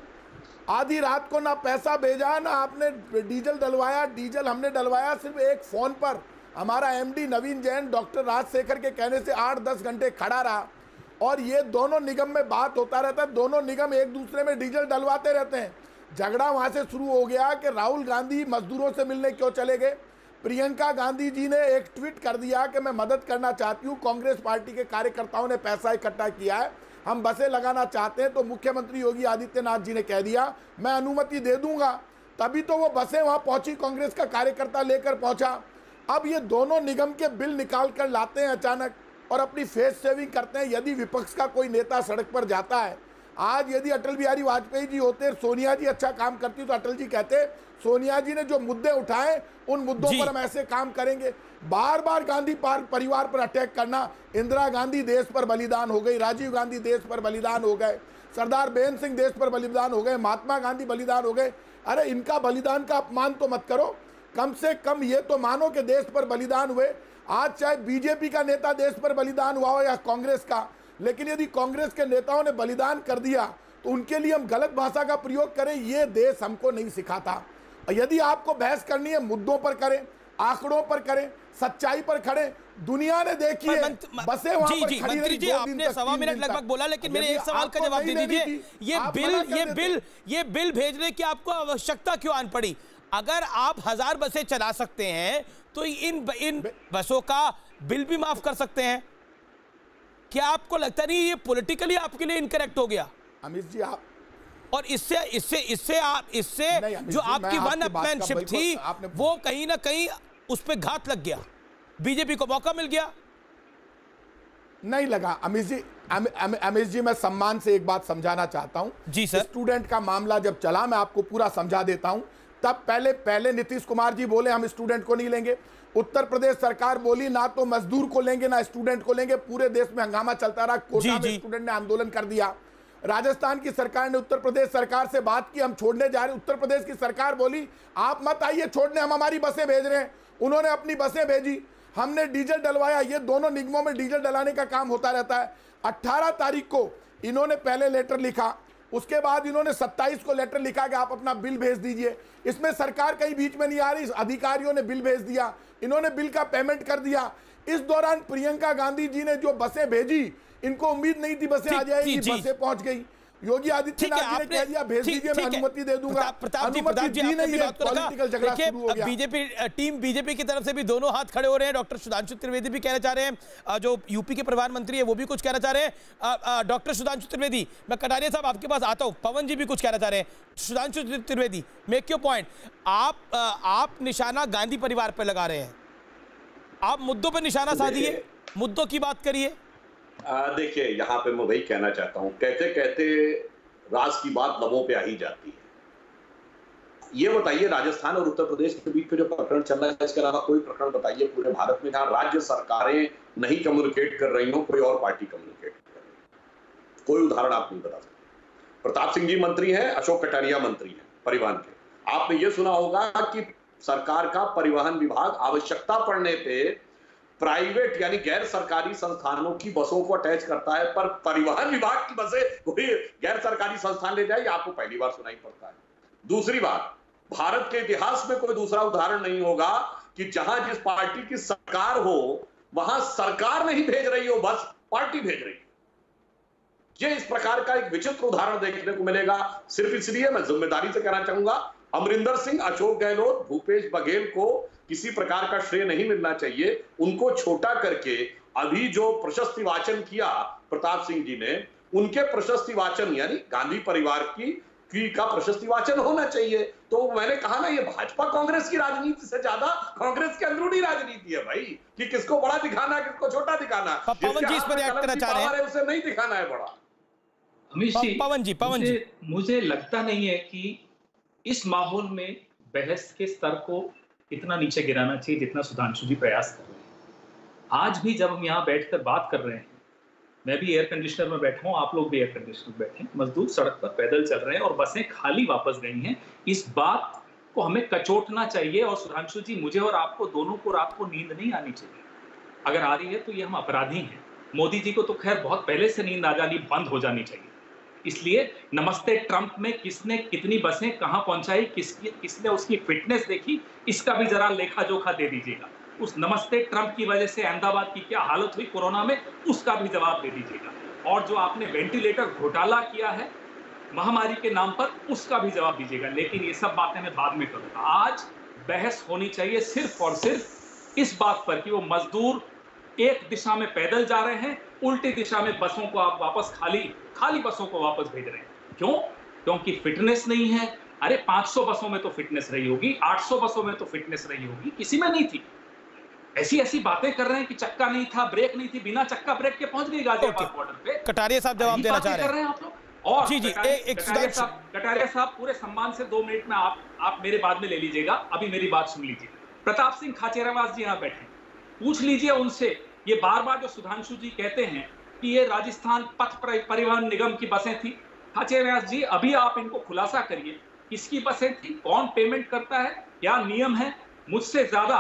S7: आधी रात को ना पैसा भेजा ना आपने डीजल डलवाया। डीजल हमने डलवाया सिर्फ एक फोन पर, हमारा एमडी नवीन जैन डॉक्टर राजशेखर के कहने से 8-10 घंटे खड़ा रहा, और ये दोनों निगम में बात होता रहता है, दोनों निगम एक दूसरे में डीजल डलवाते रहते हैं। झगड़ा वहां से शुरू हो गया कि राहुल गांधी मजदूरों से मिलने क्यों चले गए। प्रियंका गांधी जी ने एक ट्वीट कर दिया कि मैं मदद करना चाहती हूँ, कांग्रेस पार्टी के कार्यकर्ताओं ने पैसा इकट्ठा किया है, हम बसें लगाना चाहते हैं। तो मुख्यमंत्री योगी आदित्यनाथ जी ने कह दिया मैं अनुमति दे दूंगा, तभी तो वो बसें वहां पहुंची, कांग्रेस का कार्यकर्ता लेकर पहुंचा। अब ये दोनों निगम के बिल निकाल कर लाते हैं अचानक और अपनी फेस सेविंग करते हैं। यदि विपक्ष का कोई नेता सड़क पर जाता है, आज यदि अटल बिहारी वाजपेयी जी होते, सोनिया जी अच्छा काम करती, तो अटल जी कहते सोनिया जी ने जो मुद्दे उठाए उन मुद्दों पर हम ऐसे काम करेंगे। बार बार गांधी परिवार पर अटैक करना, इंदिरा गांधी देश पर बलिदान हो गई, राजीव गांधी देश पर बलिदान हो गए, सरदार बेन सिंह देश पर बलिदान हो गए, महात्मा गांधी बलिदान हो गए। अरे इनका बलिदान का अपमान तो मत करो, कम से कम ये तो मानो कि देश पर बलिदान हुए। आज चाहे बीजेपी का नेता देश पर बलिदान हुआ हो या कांग्रेस का, लेकिन यदि कांग्रेस के नेताओं ने बलिदान कर दिया तो उनके लिए हम गलत भाषा का प्रयोग करें, ये देश हमको नहीं सिखाता। यदि आपको बहस करनी है, मुद्दों पर करें, आंकड़ों पर करें, सच्चाई पर खड़े। दुनिया ने देखी है बसें वहां पर खड़ी रही।
S1: जी आपने 1.25 मिनट लगभग बोला, लेकिन मेरे एक सवाल का जवाब दे दीजिए, ये बिल भेजने की आपको आवश्यकता क्यों आन पड़ी? अगर आप 1000 बसें चला सकते हैं तो इन बसों का बिल भी माफ कर सकते हैं। क्या आपको लगता नहीं ये पॉलिटिकली आपके लिए इनकरेक्ट हो गया?
S7: अमित जी आप,
S1: और इससे जो आपकी वन अपमैनशिप थी वो कहीं ना कहीं उस पर घात लग गया, बीजेपी को मौका मिल गया?
S7: नहीं लगा। अमीश जी मैं सम्मान से एक बात समझाना चाहता हूं।
S1: जी सर।
S7: स्टूडेंट का मामला जब चला, मैं आपको पूरा समझा देता हूं, तब पहले नीतीश कुमार जी बोले हम स्टूडेंट को नहीं लेंगे। उत्तर प्रदेश सरकार बोली ना तो मजदूर को लेंगे ना स्टूडेंट को लेंगे। पूरे देश में हंगामा चलता रहा, कोटा में स्टूडेंट ने आंदोलन कर दिया। राजस्थान की सरकार ने उत्तर प्रदेश सरकार से बात की, हम छोड़ने जा रहे हैं। उत्तर प्रदेश की सरकार बोली आप मत आइए छोड़ने, हम हमारी बसें भेज रहे हैं। उन्होंने अपनी बसें भेजी, हमने डीजल डलवाया। ये दोनों निगमों में डीजल डलाने का काम होता रहता है। 18 तारीख को इन्होंने पहले लेटर लिखा, उसके बाद इन्होंने 27 को लेटर लिखा कि आप अपना बिल भेज दीजिए। इसमें सरकार कहीं बीच में नहीं आ रही, अधिकारियों ने बिल भेज दिया, इन्होंने बिल का पेमेंट कर दिया। इस दौरान प्रियंका गांधी जी ने जो बसें भेजी, इनको उम्मीद नहीं थी बसें आ जाएगी, बसें पहुंच गई। योगी आदित्यनाथ जी ने कह दिया भेज दीजिए, मैं अनुमति दे दूंगा। अनुमति दी नहीं है, पॉलिटिकल झगड़ा शुरू हो गया।
S1: बीजेपी की तरफ से भी दोनों हाथ खड़े हो रहे हैं। डॉक्टर सुधांशु त्रिवेदी भी कहना चाह रहे हैं, जो यूपी के प्रधानमंत्री है वो भी कुछ कहना चाह रहे हैं। डॉक्टर सुधांशु त्रिवेदी, मैं कटारिया साहब आपके पास आता हूं, पवन जी भी कुछ कहना चाह रहे हैं। Sudhanshu Trivedi, make your point. आप निशाना गांधी परिवार पर लगा रहे हैं, आप मुद्दों पर निशाना साधिए, मुद्दों की बात करिए।
S8: देखिए, यहाँ पे मैं वही कहना चाहता हूँ, कहते कहते राज की बात लबों पे आ ही जाती है। ये बताइए, राजस्थान और उत्तर प्रदेश के बीच में जो प्रकरण चल रहा है, इसके अलावा कोई प्रकरण बताइए पूरे भारत में जहां राज्य सरकारें नहीं कम्युनिकेट कर रही हो, कोई और पार्टी कम्युनिकेट कर रही है? कोई उदाहरण आप नहीं बता सकते। प्रताप सिंह जी मंत्री हैं, अशोक कटारिया मंत्री हैं परिवहन के। आपने ये सुना होगा कि सरकार का परिवहन विभाग आवश्यकता पड़ने पे प्राइवेट यानी गैर सरकारी संस्थानों की बसों को अटैच करता है, पर परिवहन विभाग की बसें कोई गैर सरकारी संस्थान ले जाए, आपको पहली बार सुनाई पड़ता है। दूसरी बात, भारत के इतिहास में कोई दूसरा उदाहरण नहीं होगा कि जहां जिस पार्टी की सरकार हो वहां सरकार नहीं भेज रही हो बस, पार्टी भेज रही हो। यह इस प्रकार का एक विचित्र उदाहरण देखने को मिलेगा। सिर्फ इसलिए मैं जिम्मेदारी से कहना चाहूंगा, अमरिंदर सिंह, अशोक गहलोत, भूपेश बघेल को किसी प्रकार का श्रेय नहीं मिलना चाहिए। उनको छोटा करके अभी जो प्रशस्ति वाचन किया प्रताप सिंह जी ने, उनके प्रशस्ति वाचन यानी गांधी परिवार की का प्रशस्ति वाचन होना चाहिए। तो मैंने कहा ना, ये भाजपा कांग्रेस की राजनीति से ज्यादा कांग्रेस की अंदरूनी राजनीति है भाई, कि किसको बड़ा दिखाना, किसको छोटा दिखाना।
S1: पवन जी इस पर रिएक्ट करना चाह रहे हैं,
S8: उसे नहीं दिखाना है बड़ा।
S9: अमीश जी,
S1: पवन जी,
S9: मुझे लगता नहीं है कि इस माहौल में बहस के स्तर को इतना नीचे गिराना चाहिए जितना सुधांशु जी प्रयास कर रहे हैं। आज भी जब हम यहाँ बैठकर बात कर रहे हैं, मैं भी एयर कंडीशनर में बैठा हूँ, आप लोग भी एयर कंडीशनर में बैठे हैं, मजदूर सड़क पर पैदल चल रहे हैं और बसें खाली वापस गई हैं। इस बात को हमें कचोटना चाहिए। और सुधांशु जी, मुझे और आपको दोनों को रात को नींद नहीं आनी चाहिए। अगर आ रही है तो ये हम अपराधी हैं। मोदी जी को तो खैर बहुत पहले से नींद आ जानी बंद हो जानी चाहिए। इसलिए नमस्ते ट्रंप में किसने कितनी बसें कहां पहुंचाई, किसने उसकी फिटनेस देखी, इसका भी जरा लेखा जोखा दे दीजिएगा। उस नमस्ते ट्रंप की वजह से अहमदाबाद की क्या हालत हुई कोरोना में, उसका भी जवाब दे दीजिएगा। और जो आपने वेंटिलेटर घोटाला किया है महामारी के नाम पर, उसका भी जवाब दीजिएगा। लेकिन ये सब बातें मैं बाद में करूंगा। आज बहस होनी चाहिए सिर्फ और सिर्फ इस बात पर कि वो मजदूर एक दिशा में पैदल जा रहे हैं, उल्टी दिशा में बसों को आप वापस खाली बसों को वापस भेज रहे हैं। क्यों? क्योंकि फिटनेस नहीं है। अरे 500 बसों में तो फिटनेस रही होगी, 800 बसों में तो फिटनेस रही होगी, किसी में नहीं थी। ऐसी बातें कर रहे हैं कि चक्का नहीं था, ब्रेक नहीं थी, बिना चक्का ब्रेक के पहुंच गई गाजियाबाद बॉर्डर पे।
S1: कटारिया साहब जवाब देना चाह रहे हैं
S9: आप लोग। और
S1: जी
S9: कटारिया साहब पूरे सम्मान से 2 मिनट में आप मेरे बाद में ले लीजिएगा, अभी मेरी बात सुन लीजिए। प्रताप सिंह खाचेरावास जी यहाँ बैठे, पूछ लीजिए उनसे। ये बार बार जो सुधांशु जी कहते हैं कि ये राजस्थान पथ परिवहन निगम की बसें थी, खाचेरावास जी अभी आप इनको खुलासा करिए, किसकी बसें थी, कौन पेमेंट करता है, क्या नियम है। मुझसे ज्यादा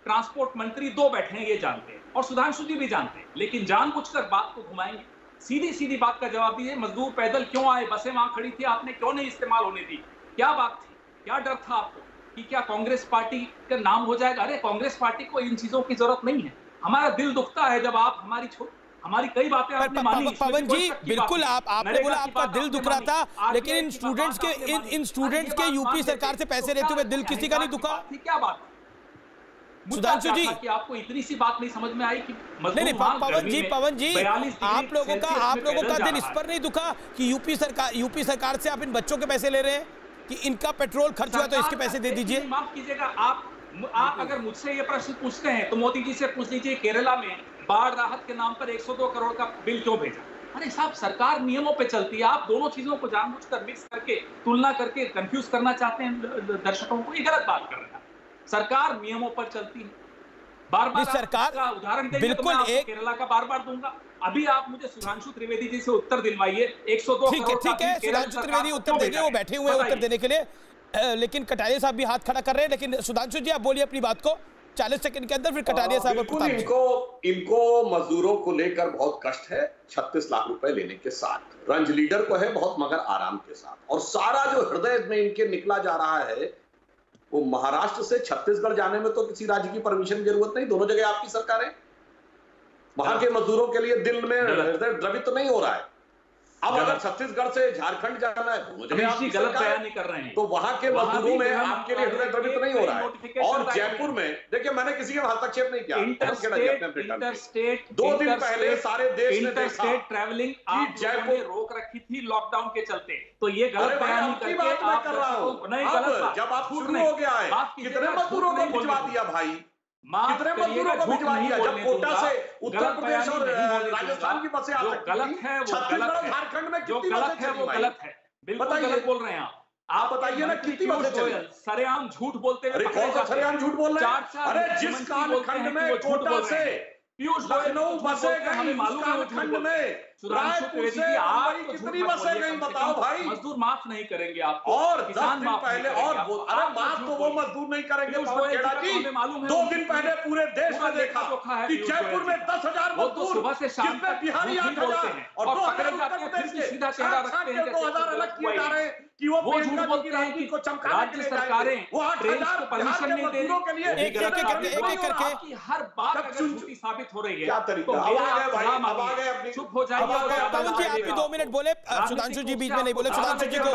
S9: ट्रांसपोर्ट मंत्री 2 बैठे हैं, ये जानते हैं, और सुधांशु जी भी जानते हैं, लेकिन जानबूझकर बात को घुमाएंगे। सीधी बात का जवाब दीजिए। मजदूर पैदल क्यों आए, बसें वहां खड़ी थी, आपने क्यों नहीं इस्तेमाल होने दी, क्या बात थी, क्या डर था आपको कि क्या कांग्रेस पार्टी का नाम हो जाएगा? अरे कांग्रेस पार्टी को इन चीजों की जरूरत नहीं है। हमारा दिल दुखता है जब आप हमारी कई बातें आपने मानी।
S1: पवन जी, बिल्कुल आपने बोला आपका दिल दुख रहा था, लेकिन इन स्टूडेंट्स के यूपी सरकार से पैसे लेते हुए दिल किसी का नहीं दुखा।
S9: क्या बात
S1: सुधांशु जी,
S9: कि आपको इतनी सी बात नहीं समझ में आई कि
S1: नहीं पवन जी आप लोगों का दिल इस पर नहीं दुखा कि यूपी सरकार से आप इन बच्चों के पैसे ले रहे हैं कि इनका पेट्रोल खर्च हुआ तो इसके पैसे दे दीजिए।
S9: माफ कीजिएगा, आप आप अगर मुझसे ये प्रश्न पूछते हैं तो मोदी जी से पूछ लीजिए केरला में बाढ़ राहत के नाम पर 102 करोड़ का बिल क्यों भेजा। अरे साहब, सरकार नियमों पे चलती है, आप दोनों चीजों को जानबूझकर मिक्स करके तुलना करके कंफ्यूज करना चाहते हैं दर्शकों को, ये गलत बात कर रहे हैं। सरकार नियमों पर चलती है। बार-बार
S1: सरकार
S9: का उदाहरण देंगे तो मैं आपको केरला का बार-बार दूंगा। अभी आप मुझे सुधांशु त्रिवेदी जी से उत्तर दिलवाइए। 102
S1: ठीक है, सुधांशु त्रिवेदी उत्तर देंगे, वो बैठे हुए हैं उत्तर देने के लिए, लेकिन कटारिया साहब भी हाथ खड़ा कर रहे हैं। लेकिन सुधांशु जी आप बोलिए अपनी बात को 40 सेकंड के अंदर, फिर कटारिया साहब।
S8: इनको मजदूरों को लेकर बहुत कष्ट है 36 लाख रुपए लेने के साथ। रंज लीडर को है बहुत, मगर आराम के साथ। और सारा जो हृदय में इनके निकला जा रहा है वो महाराष्ट्र से छत्तीसगढ़ जाने में तो किसी राज्य की परमिशन की जरूरत नहीं, दोनों जगह आपकी सरकार है। वहां के मजदूरों के लिए दिल में हृदय द्रवित तो नहीं हो रहा है। अब अगर छत्तीसगढ़ से झारखंड जाना है मुझे
S9: गलत बयान नहीं कर रहे हैं,
S8: तो वहां के मजदूरों में आपके लिए हृदय द्रवित नहीं हो रहा है। और जयपुर में देखिए, मैंने किसी के हस्तक्षेप नहीं किया।
S9: इंटरस्टेट
S8: 2 दिन पहले सारे देश ने देखा
S9: ट्रैवलिंग आप जयपुर ने रोक रखी थी लॉकडाउन के चलते, तो ये गलत बयान नहीं करके आप
S8: कर रहा हूं। जब आप शुरू हो गया है, कितने मजदूरों को भिजवा दिया भाई, कितने मजदूरों को भिजवा दिया। जब कोटा से उत्तर प्रदेश और राजस्थान की बसें आ सकती
S9: गलत है,
S8: छत्तीसगढ़ और झारखंड में
S9: जो गलत है वो गलत है। बिल्कुल गलत बोल रहे हैं आप
S8: बताइए ना कितनी बसें चली।
S9: सरेआम झूठ बोलते हैं।
S8: कौन सा सरेआम झूठ बोल रहे हैं? अरे जिस कालखंड में कोटा से पीयूष लखनऊ बसें गई, उस कालखंड में रायपुर से मुंबई कितनी बसें गई बताओ भाई।
S9: मजदूर माफ नहीं करेंगे आप,
S8: और 10 दिन पहले और अरे माफ तो वो मजदूर नहीं करेंगे पवन खेड़ा जी। 2 दिन पहले पूरे देश में देखा कि जयपुर में 10,000 मजदूर,
S9: सुबह से शाम
S8: जिसमें बिहारी 8,000 और 2,000 अलग किए जा रहे हैं कि वो
S9: झूठ बोलते हैं कि
S8: को चमकाने
S9: राज्य सरकारें
S8: वो 8,000
S9: परमिशन नहीं दे
S8: के लिए
S1: एक करके
S9: हर बात अगर झूठी साबित हो रही है
S8: क्या तरीका। अब आ गए भाई, अब आ गए अपनी,
S9: चुप हो जाइए।
S1: पवन जी आप भी 2 मिनट बोले, सुधांशु जी बीच में नहीं बोले। सुधांशु जी को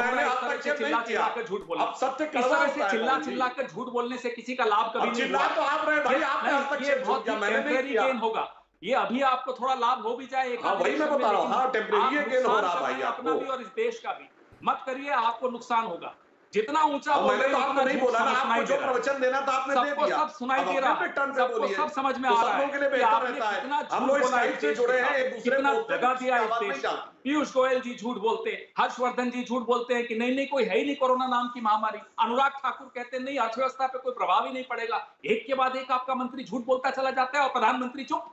S9: चिल्ला कर झूठ बोलना,
S8: अब सत्य
S9: इस तरह से चिल्ला कर झूठ बोलने से किसी का लाभ कभी नहीं
S8: होगा। तो आप रहे भाई, आपने
S9: ये बहुत टेम्परेरी गेन होगा। ये अभी आपको थोड़ा लाभ हो भी जाए,
S8: वही मैं बता रहा हूँ। हाँ, टेम्परेरी गेन हो रहा भाई,
S9: अपना भी और इस देश का भी मत करिए, आपको नुकसान होगा। जितना ऊंचा
S8: मैंने तो आपको नहीं बोला ना, आपको जो प्रवचन देना था आपने दे दिया।
S9: सब सुनाई दे रहा है, सबको सब समझ में आ रहा है।
S8: के लिए बेहतर रहता है, हम लोग स्काइप से जुड़े हैं, एक दूसरे को
S9: दगा दिया इस देश। पीयूष गोयल जी झूठ बोलते, हर्षवर्धन जी झूठ बोलते हैं कि नहीं कोई है ही नहीं कोरोना नाम की महामारी। अनुराग ठाकुर कहते हैं नहीं, अर्थव्यवस्था पे कोई प्रभाव ही नहीं पड़ेगा। एक के बाद एक आपका मंत्री झूठ बोलता चला जाता है और प्रधानमंत्री चुप।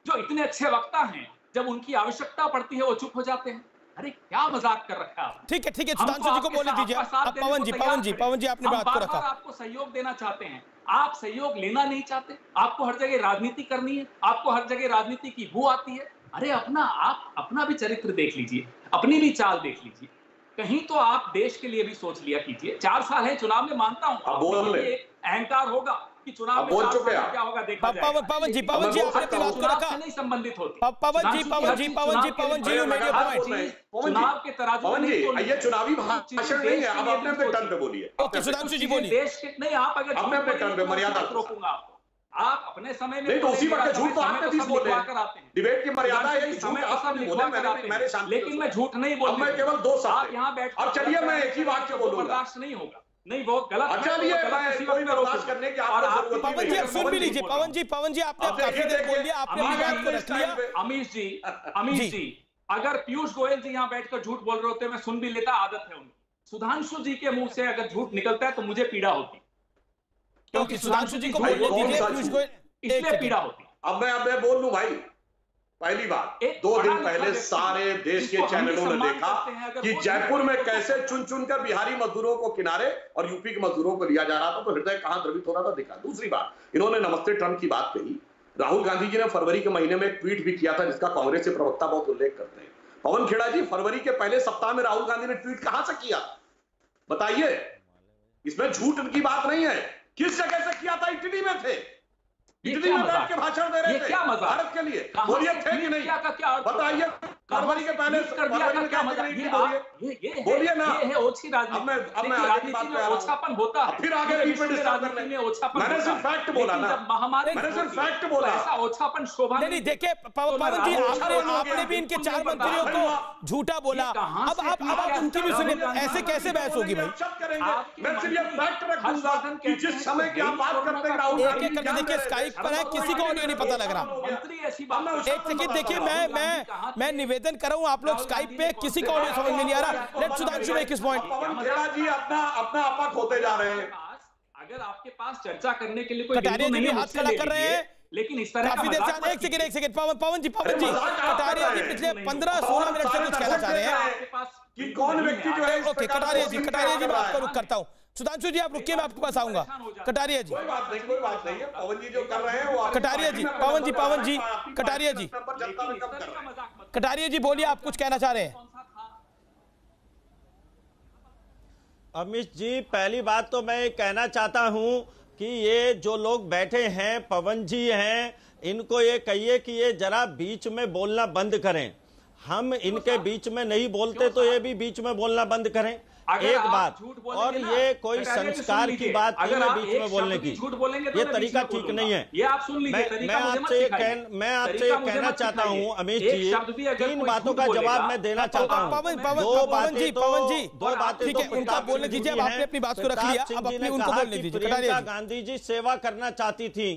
S9: जो इतने अच्छे वक्ता हैं, जब उनकी आवश्यकता पड़ती है वो चुप हो जाते हैं। अरे क्या मजाक कर रखा है।
S1: ठीक है, सुधांशु जी को बोलने दीजिए। अब पवन जी आपने बात को रखा।
S9: आपको सहयोग देना चाहते हैं, आप सहयोग लेना नहीं चाहते। आपको हर जगह राजनीति करनी है, आपको हर जगह राजनीति की बू आती है। अरे आप अपना भी चरित्र देख लीजिए, अपनी भी चाल देख लीजिए। कहीं तो आप देश के लिए भी सोच लिया कीजिए। 4 साल है चुनाव में, मानता हूं अहंकार होगा कि चुनाव में क्या होगा देखा जाएगा।
S1: पवन जी आपने अपनी बात को रखा,
S9: नहीं संबंधित होती।
S1: पवन जी
S9: चुनाव के तराजू में
S8: ये चुनावी भाषण नहीं है, आप अपने टर्न पे बोलिए।
S1: सुधांशु जी बोलिए।
S9: देश के नहीं, आप अगर
S8: अपने टर्न पे मर्यादा
S9: रोकूंगा आपको। आप अपने समय में
S8: नहीं तो उसी वक्त झूठ तो आपने भी बोले हैं। डिबेट की मर्यादा है कि झूठ आपने बोले, मैंने शांति,
S9: लेकिन मैं झूठ नहीं बोल,
S8: मैं केवल 2 शब्द
S9: आप यहाँ बैठ।
S8: अब चलिए मैं एक ही वाक्य बोलूंगा,
S9: बर्दाश्त नहीं होगा। नहीं बहुत गलत।
S8: चलिए कोई बर्दाश्त करने की आपको
S1: पवन जी सुन भी लीजिए। पवन जी आपने काफी देर बोल दिया, आपने अपनी बात को रख लिया।
S9: अमीश जी अगर पीयूष गोयल जी यहाँ बैठकर झूठ बोल रहे होते मैं सुन भी लेता, आदत है उनकी। सुधांशु जी के मुंह से अगर झूठ निकलता है तो मुझे पीड़ा होती, क्योंकि सुधांशु जी को बोलने दीजिए, पीयूष गोयल इसलिए पीड़ा होती।
S8: अब मैं बोल लूं भाई। पहली बात, 2 दिन पहले सारे देश के चैनलों ने देखा कि जयपुर में कैसे चुन कर बिहारी मजदूरों को किनारे और यूपी के मजदूरों को लिया जा रहा था, तो हृदय कहां द्रवित हो रहा था दिखा। दूसरी बात, इन्होंने नमस्ते ट्रंप की बात कही। राहुल गांधी जी ने फरवरी के महीने में एक ट्वीट भी किया था जिसका कांग्रेस के प्रवक्ता बहुत उल्लेख करते हैं। पवन खेड़ा जी, फरवरी के पहले सप्ताह में राहुल गांधी ने ट्वीट कहां से किया बताइए। इसमें झूठ की बात नहीं है। किस जगह से किया था? इटली में थे, इटली में बैठ के भाषण दे रहे थे भारत के लिए। बोलिए थे कि नहीं? बताइए। फरवरी के पहले
S9: कर दिया था क्या मजा? बोलिए ना, ये है ओछी राजनीति। अब मैं राजनीति में ओछापन होता है,
S8: फिर आगे
S9: राजनीति में ओछापन।
S8: मैंने सिर्फ फैक्ट बोला ना,
S9: महामारी
S8: मैंने सिर्फ फैक्ट बोला।
S9: ऐसा ओछापन शोभा
S1: नहीं। देखिए पवन जी, आपने भी इनके 4 मंत्रियों को झूठा बोला। अब आप उनकी भी सुनिए, ऐसे कैसे बहस होगी भाई?
S8: मैं सिर्फ ये फैक्ट रखूंगा कि जिस समय की आप बात करते हैं राहुल
S1: एक एक करके देखिए, स्काइप पर है, किसी को ऑडियो नहीं पता लग रहा। एक सेकंड देखिए, मैं निवेदन कर रहा हूं, आप लोग स्काइप पे, किसी को ऑडियो समझ में नहीं आ रहा। Let Sudhanshu make his point.
S8: Pawan Khera ji अपना अपक होते जा रहे हैं।
S9: अगर आपके पास चर्चा करने के लिए कोई
S1: कटारिया जी भी हाथ खड़ा कर रहे हैं,
S9: लेकिन इस तरह
S1: काफी देर से। एक सेकंड पवन जी, कटारिया जी पिछले 15-16 मिनट से कुछ कहना चाह रहे हैं
S8: कि कौन व्यक्ति जो है।
S1: ओके कटारिया जी मैं आपको रुक करता हूं। सुधांशु जी आप रुकिए, मैं आपके पास आऊंगा। कटारिया जी,
S8: कोई बात नहीं है। पवन जी जो कर रहे हैं वो
S1: कटारिया जी, पवन जी, कटारिया जी बोलिए, आप कुछ कहना चाह रहे हैं?
S6: अमित जी, पहली बात तो मैं कहना चाहता हूं कि ये जो लोग बैठे हैं, पवन जी हैं, इनको ये कहिए कि ये जरा बीच में बोलना बंद करें। हम इनके बीच में नहीं बोलते तो ये भी बीच में बोलना बंद करें। एक बात, और ये कोई संस्कार की बात नहीं है बीच में बोलने की, ये तरीका ठीक नहीं है।
S9: ये आप सुन लीजिए।
S6: मैं आपसे कहना चाहता हूँ अमित जी, 3 बातों का जवाब मैं देना चाहता हूँ। दो बातें तो
S1: उनका बोलने दीजिए। अब आपने अपनी बात को रख लिया, अब अपनी उनको बोलने दीजिए।
S6: प्रियंका गांधी जी सेवा करना चाहती थी।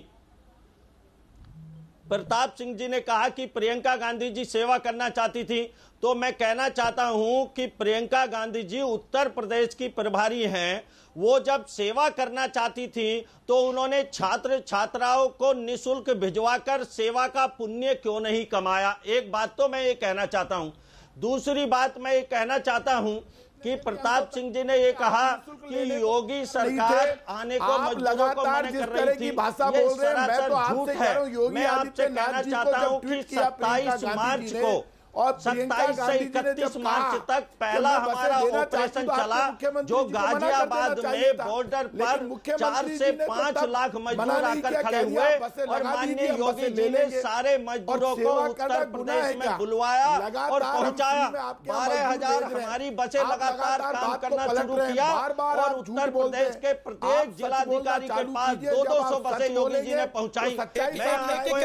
S6: प्रताप सिंह जी ने कहा कि प्रियंका गांधी जी सेवा करना चाहती थी, तो मैं कहना चाहता हूं कि प्रियंका गांधी जी उत्तर प्रदेश की प्रभारी हैं। वो जब सेवा करना चाहती थी तो उन्होंने छात्र छात्राओं को निःशुल्क भिजवाकर सेवा का पुण्य क्यों नहीं कमाया? एक बात तो मैं ये कहना चाहता हूं। दूसरी बात मैं ये कहना चाहता हूं कि प्रताप सिंह जी ने ये कहा कि योगी सरकार आने को मजदूरों को मना कर रही थी। ये सरासर झूठ है। मैं आपसे कहना चाहता हूं कि 27 मार्च को और 27 से 31 मार्च तक पहला हमारा ऑपरेशन चला, जो गाजियाबाद में बॉर्डर पर 4 से 5 लाख मजदूर आकर खड़े हुए और माननीय योगी जी ने सारे मजदूरों को उत्तर प्रदेश में बुलवाया और पहुंचाया। 12,000 हमारी बसें लगातार काम करना शुरू किया और उत्तर प्रदेश के प्रत्येक जिलाधिकारी के पास 200 बसें योगी जी ने पहुंचाई। मैं आपको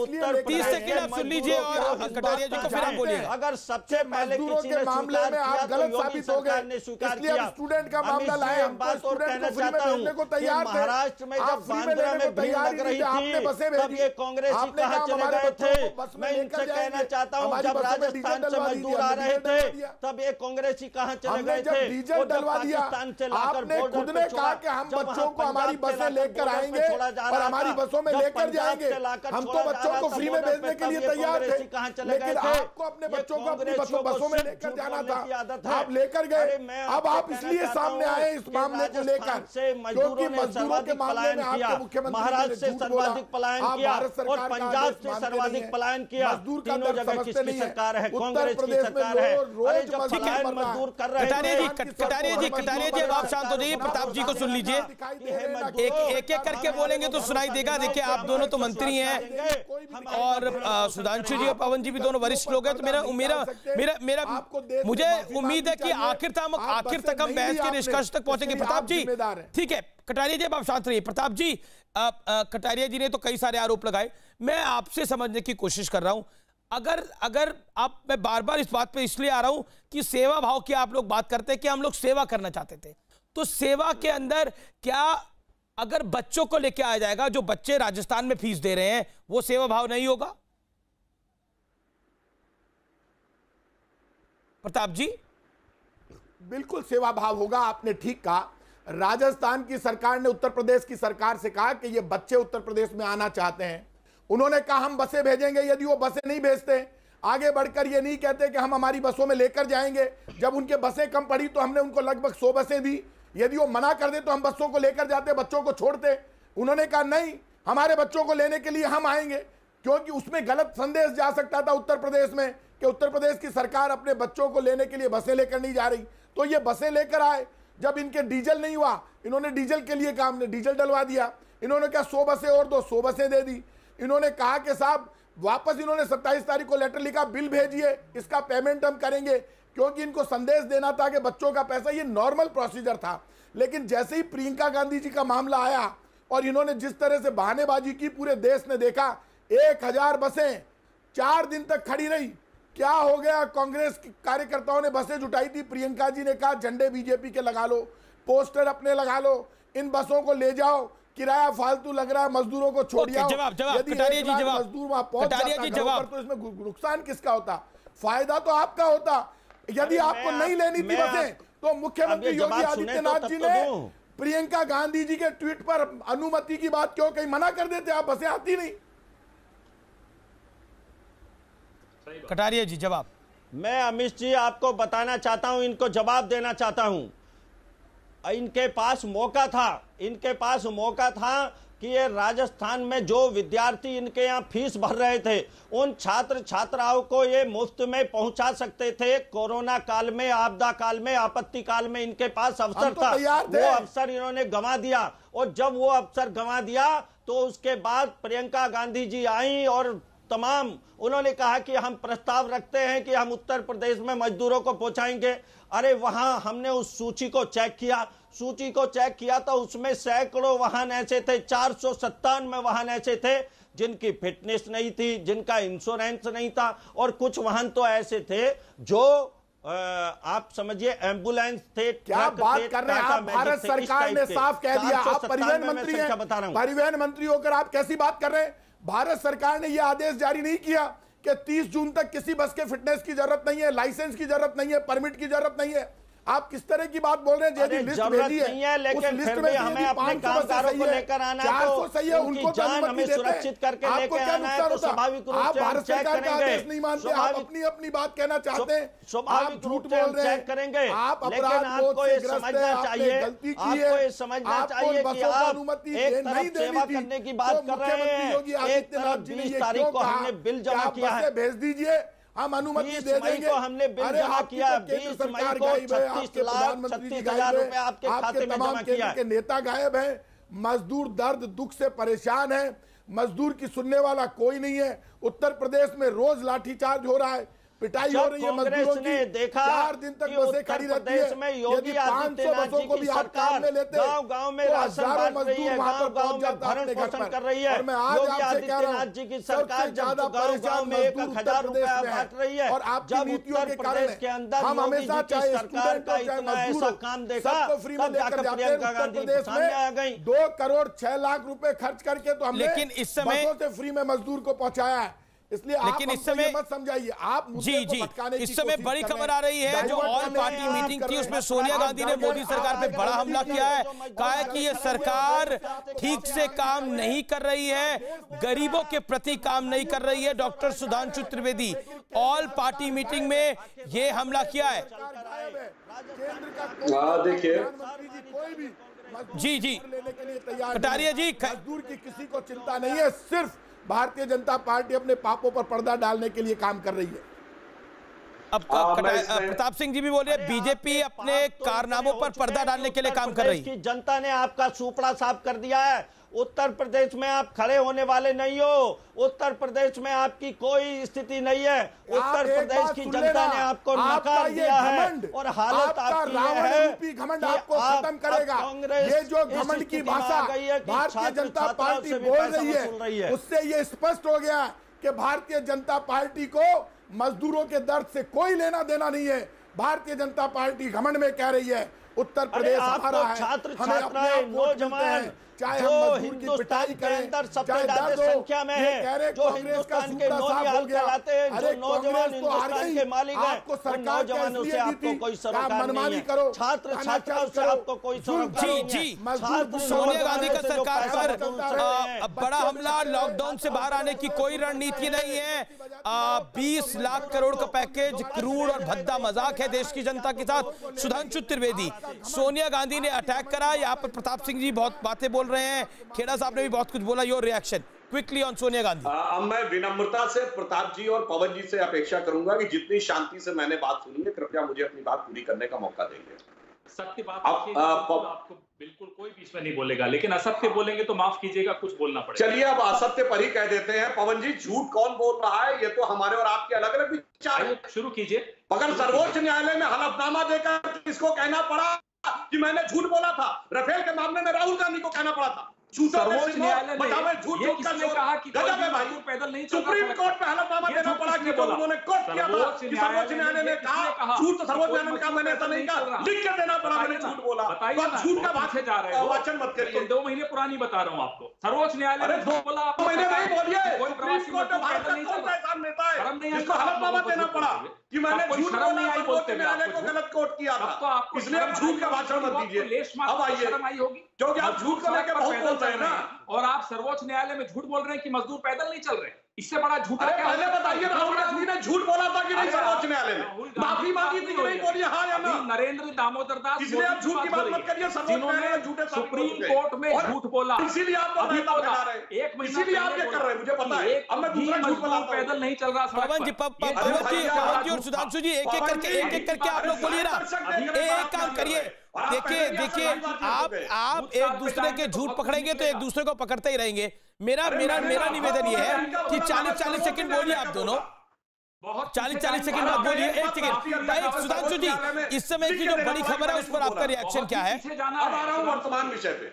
S6: उत्तर
S1: 30 सेकंड आप सुन लीजिए और कटारिया जी को फिर आप बोलिए।
S6: अगर सबसे पहले किसी ने स्वीकार किया तो योगी सरकार ने स्वीकार किया।
S7: स्टूडेंट का मामला लाए, हम
S6: बात और कहना चाहता हूं कि महाराष्ट्र में जब बांद्रा में भीड़ लग रही थी तब ये कांग्रेसी कहां चले गए थे? मैं इनसे कहना चाहता हूं जब राजस्थान से मजदूर आ रहे थे तब ये कांग्रेसी कहां चले गए थे?
S7: डीजल डलवा दिया, आपने खुद ने कहा कि हम बच्चों को हमारी बसें लेकर आएंगे और हमारी बसों में लेकर जाएंगे। हम तो बच्चों को फ्री में भेजने के लिए तैयार थे, लेकिन आपको अपने बच्चों को अपनी बसों में लेकर जाना था, आप लेकर गए। अब आप इसलिए सामने आए इस मामले को लेकर क्योंकि मजदूरों के मामले में आपके मुख्यमंत्री
S6: महाराष्ट्र से सर्वाधिक पलायन किया और पंजाब से सर्वाधिक पलायन किया। तीनों जगह किसकी सरकार है? कांग्रेस की सरकार है। अरे जब पलायन मजदूर कर रहे हैं।
S1: कटारिया जी आप शांत हो जाइए, प्रताप जी को सुन लीजिए। एक एक करके बोलेंगे तो सुनाई देगा। देखिए आप दोनों तो मंत्री हैं और सुधांशु जी और पवन जी भी दोनों वरिष्ठ लोग हैं, तो मेरा मुझे उम्मीद है कि आखिर तक हम बहस के निष्कर्ष तक पहुंचेंगे। प्रताप जी ठीक है, कटारिया जी आप शांत रहिए। प्रताप जी, कटारिया जी ने तो कई सारे आरोप लगाए, मैं आपसे समझने की कोशिश कर रहा हूं। अगर आप, मैं बार बार इस बात पे इसलिए आ रहा हूं कि सेवा भाव की आप लोग बात करते हैं कि हम लोग सेवा करना चाहते थे, तो सेवा के अंदर क्या अगर बच्चों को लेके आया जाएगा, जो बच्चे राजस्थान में फीस दे रहे हैं, वो सेवा भाव नहीं होगा? प्रताप जी
S7: बिल्कुल सेवा भाव होगा, आपने ठीक कहा। राजस्थान की सरकार ने उत्तर प्रदेश की सरकार से कहा कि ये बच्चे उत्तर प्रदेश में आना चाहते हैं, उन्होंने कहा हम बसें भेजेंगे। यदि वो बसें नहीं भेजते, आगे बढ़कर ये नहीं कहते कि हम हमारी बसों में लेकर जाएंगे, जब उनके बसें कम पड़ी तो हमने उनको लगभग 100 बसें दी। यदि वो मना कर दे तो हम बसों को लेकर जाते, बच्चों को छोड़ते। उन्होंने कहा नहीं, हमारे बच्चों को लेने के लिए हम आएंगे, क्योंकि उसमें गलत संदेश जा सकता था उत्तर प्रदेश में कि उत्तर प्रदेश की सरकार अपने बच्चों को लेने के लिए बसें लेकर नहीं जा रही। तो ये बसें लेकर आए। जब इनके डीजल नहीं हुआ, इन्होंने डीजल के लिए कहा, हमने डीजल डलवा दिया। इन्होंने कहा 100 बसें और दो, 100 बसें दे दी। इन्होंने कहा कि साहब वापस इन्होंने 27 तारीख को लेटर लिखा, बिल भेजिए, इसका पेमेंट हम करेंगे, क्योंकि इनको संदेश देना था कि बच्चों का पैसा, ये नॉर्मल प्रोसीजर था। लेकिन जैसे ही प्रियंका गांधी जी का मामला आया और इन्होंने जिस तरह से बहानेबाजी की, पूरे देश ने देखा। 1000 बसें 4 दिन तक खड़ी रही। क्या हो गया? कांग्रेस कार्यकर्ताओं ने बसें जुटाई थी, प्रियंका जी ने कहा झंडे बीजेपी के लगा लो, पोस्टर अपने लगा लो, इन बसों को ले जाओ, किराया फालतू लग रहा है, मजदूरों को छोड़ आओ। यदि मजदूर वहां पहुंच जाता तो इसमें नुकसान किसका होता? फायदा तो आपका होता। यदि आपको नहीं लेनी थी बसें तो मुख्यमंत्री योगी आदित्यनाथ जी ने प्रियंका गांधी जी के ट्वीट पर अनुमति की बात क्यों कहीं मना कर देते? आप बसें आती नहीं।
S1: कटारिया जी जवाब।
S6: मैं अमित जी आपको बताना चाहता हूं, इनको जवाब देना चाहता हूं। इनके पास मौका था कि ये राजस्थान में जो विद्यार्थी इनके यहाँ फीस भर रहे थे, उन छात्र छात्राओं को ये मुफ्त में पहुंचा सकते थे। कोरोना काल में, आपदा काल में, आपत्ति काल में इनके पास अवसर था, वो अवसर इन्होंने गंवा दिया। और जब वो अवसर गंवा दिया तो उसके बाद प्रियंका गांधी जी आई और तमाम उन्होंने कहा कि हम प्रस्ताव रखते हैं कि हम उत्तर प्रदेश में मजदूरों को पहुंचाएंगे। अरे वहां हमने उस सूची को चेक किया तो उसमें सैकड़ों वाहन ऐसे थे, 497 वाहन ऐसे थे जिनकी फिटनेस नहीं थी, जिनका इंश्योरेंस नहीं था, और कुछ वाहन तो ऐसे थे जो आप समझिए एम्बुलेंस थे।
S7: क्या बात कर रहे हैं आप? भारत सरकार ने साफ कह दिया, आप परिवहन मंत्री हैं, परिवहन मंत्री होकर आप कैसी बात कर रहे हैं? भारत सरकार ने यह आदेश जारी नहीं किया कि 30 जून तक किसी बस के फिटनेस की जरूरत नहीं है, लाइसेंस की जरूरत नहीं है, परमिट की जरूरत नहीं है। आप किस तरह की बात बोल रहे हैं?
S6: जरूरत नहीं है, लेकिन फिर भी हमें अपने कामगारों को लेकर आना है, तो उनकी जान हमें सुरक्षित करके लेकर आना है, तो स्वाभाविक रूप से हम चेक करेंगे।
S7: नहीं मानते, आप अपनी बात कहना चाहते हैं,
S6: स्वाभाविक रूप से हम चेक करेंगे। लेकिन आपको ये समझना चाहिए, कि आप एक तरफ सेवा करने की बात कर रहे हैं, एक तरफ 20 तारीख को हमने बिल जमा किया है,
S7: भेज दीजिए, हम अनुमति दे देंगे।
S6: हमने बिल जमा किया, 20 मई को 36,36,000 रुपए आपके खाते में जमा किया है।
S7: नेता गायब है, मजदूर दर्द दुख से परेशान है, मजदूर की सुनने वाला कोई नहीं है। उत्तर प्रदेश में रोज लाठीचार्ज हो रहा है, पिटाई हो रही है मजदूरों की।
S6: देखा
S7: 4 दिन तक बसें खड़ी रहती है।
S6: में योगी आदित्यनाथ जी की सरकार गांव-गांव में राशन बांट रही है, गांव-गांव में भरण पोषण कर रही है। योगी आदित्यनाथ जी की सरकार जब गांव-गांव में 1,000 रुपया बांट रही है, जब उत्तर प्रदेश के अंदर योगी जी की सरकार का इतना ऐसा काम देखा, तब जाकर प्रियंका गांधी सामने आ गई।
S7: 2 करोड़ 6 लाख रुपए खर्च करके तो हमने
S1: लेकिन इस समय
S7: बसों से फ्री में मजदूर को पहुंचाया है। इसलिए
S1: लेकिन
S7: आप
S1: इस समय
S7: मत समझाइए, आप
S1: जी इस समय बड़ी खबर आ रही है, जो ऑल पार्टी मीटिंग थी उसमें सोनिया गांधी ने मोदी सरकार पे बड़ा हमला किया है। कहा है कि ये सरकार ठीक से काम नहीं कर रही है, गरीबों के प्रति काम नहीं कर रही है। Doctor Sudhanshu Trivedi all party meeting में ये हमला किया है।
S8: देखिए
S1: जी
S7: लेने के लिए तैयार
S1: कटारिया जी,
S7: मजदूर की किसी को चिंता नहीं है, सिर्फ भारतीय जनता पार्टी अपने पापों पर पर्दा डालने के लिए काम कर रही है।
S1: अब प्रताप सिंह जी भी बोल रहे हैं बीजेपी अपने कारनामों पर पर्दा डालने के लिए काम कर रही है।
S6: जनता ने आपका सुपड़ा साफ कर दिया है। उत्तर प्रदेश में आप खड़े होने वाले नहीं हो, उत्तर प्रदेश में आपकी कोई स्थिति नहीं है। उत्तर प्रदेश की जनता ने आपको नकार दिया है और हालत आपकी है कि
S7: आपको खत्म करेगा। ये जो घमंड की भाषा भारतीय जनता पार्टी बोल रही है, उससे ये स्पष्ट हो गया कि भारतीय जनता पार्टी को मजदूरों के दर्द से कोई लेना देना नहीं है। भारतीय जनता पार्टी घमंड में कह रही है उत्तर प्रदेश हमारा है,
S6: छात्र छात्राएं नौजवान
S7: चाहे
S6: जो
S7: हम
S6: हिंदुस्तान के अंदर सबसे ज्यादा संख्या में है, जो हिंदुस्तान के नौनिहाल कहलाते हैं, जो नौजवान हिंदुस्तान के मालिक हैं, उन नौजवानों से आपको कोई सरोकार नहीं है। छात्र छात्राओं से आपको कोई सरोकार नहीं है।
S1: सोनिया गांधी का सरकार पर बड़ा हमला, लॉकडाउन से बाहर आने की कोई रणनीति नहीं है। 20 लाख करोड़ का पैकेज क्रूड और भद्दा मजाक है देश की जनता के साथ। सुधांशु त्रिवेदी, सोनिया गांधी ने अटैक करा, यहाँ पर प्रताप सिंह जी बहुत बातें बोल रहे हैं, खेड़ा साहब ने भी बहुत कुछ बोला। Your reaction quickly on Sonia Gandhi.
S8: अब मैं विनम्रता से प्रताप जी और पवन जी से अपेक्षा करूंगा कि जितनी शांति से मैंने बात सुनी है, कृपया मुझे अपनी बात पूरी करने का मौका देंगे।
S9: सत्य बात आपको बिल्कुल कोई बीच में नहीं बोलेगा, लेकिन असत्य बोलेंगे तो माफ कीजिएगा, कुछ बोलना पड़ेगा।
S8: चलिए अब असत्य पर ही कह देते हैं। पवन जी, झूठ कौन बोल रहा है, ये तो हमारे और आपके अलग अलग विचार है।
S9: शुरू कीजिए।
S8: मगर सर्वोच्च न्यायालय में हलफनामा देकर किसको कहना पड़ा कि मैंने झूठ बोला था? राफेल के मामले में राहुल गांधी को कहना पड़ा था।
S9: सर्वोच्च न्यायालय ने
S8: झूठ
S9: कहा कि पैदल नहीं,
S8: सुप्रीम कोर्ट में हलफनामा देना पड़ा कि उन्होंने कोर्ट किया था कि सर्वोच्च न्यायालय ने कहा झूठ, तो सर्वोच्च न्यायालय ने कहा मैंने ऐसा नहीं कहा, लिख के देना पड़ा मैंने झूठ बोला। तो आप झूठ का भाषा जा रहे हो, वाचन मत करिए।
S9: 2 महीने पुरानी बता रहा हूँ आपको। सर्वोच्च न्यायालय ने झूठ बोला,
S8: 2 महीने नहीं बोलिए। सुप्रीम कोर्ट में भारत का कौन सा ऐसा नेता है जिसको हलफनामा देना पड़ा कि मैंने झूठ बोला, सर्वोच्च न्यायालय को गलत कोर्ट किया था, इसलिए आप झूठ का भाषण मत दीजिए। अब आइए, क्योंकि आप झूठ को लेकर बहुत बोल रहे हैं ना,
S9: और आप सर्वोच्च न्यायालय में झूठ बोल रहे हैं कि मजदूर पैदल नहीं चल रहे। इससे बड़ा झूठा क्या?
S8: पहले बताइए, राहुल गांधी ने झूठ बोला था कि नहीं सर्वोच्च न्यायालय में? माफी मांगी थी कि नहीं? बोलिए हाँ या ना।
S9: नरेंद्र दामोदर दास,
S8: इसलिए आप झूठ की बात मत करिए।
S9: जिन्होंने सुप्रीम कोर्ट में झूठ बोला,
S8: इसीलिए आप बता रहे हैं, इसीलिए आप ये कर रहे हैं, मुझे पता है। अब मैं दूसरा झूठ बोलता हूं,
S9: पैदल नहीं चल रहा।
S1: पवन जी और सुधांशु जी एक एक करके आप लोग बोलिए ना, एक काम करिए। देखिए आप एक दूसरे के झूठ पकड़ेंगे तो एक दूसरे को पकड़ते ही रहेंगे। मेरा निवेदन ये है कि 40 सेकंड बोलिए आप दोनों, 40 सेकंड बाद बोलिए। एक सेकंड भाई सुधांशु जी, इस समय की जो बड़ी खबर है उस पर आपका रिएक्शन क्या है?
S8: अब आ रहा हूं वर्तमान विषय पे।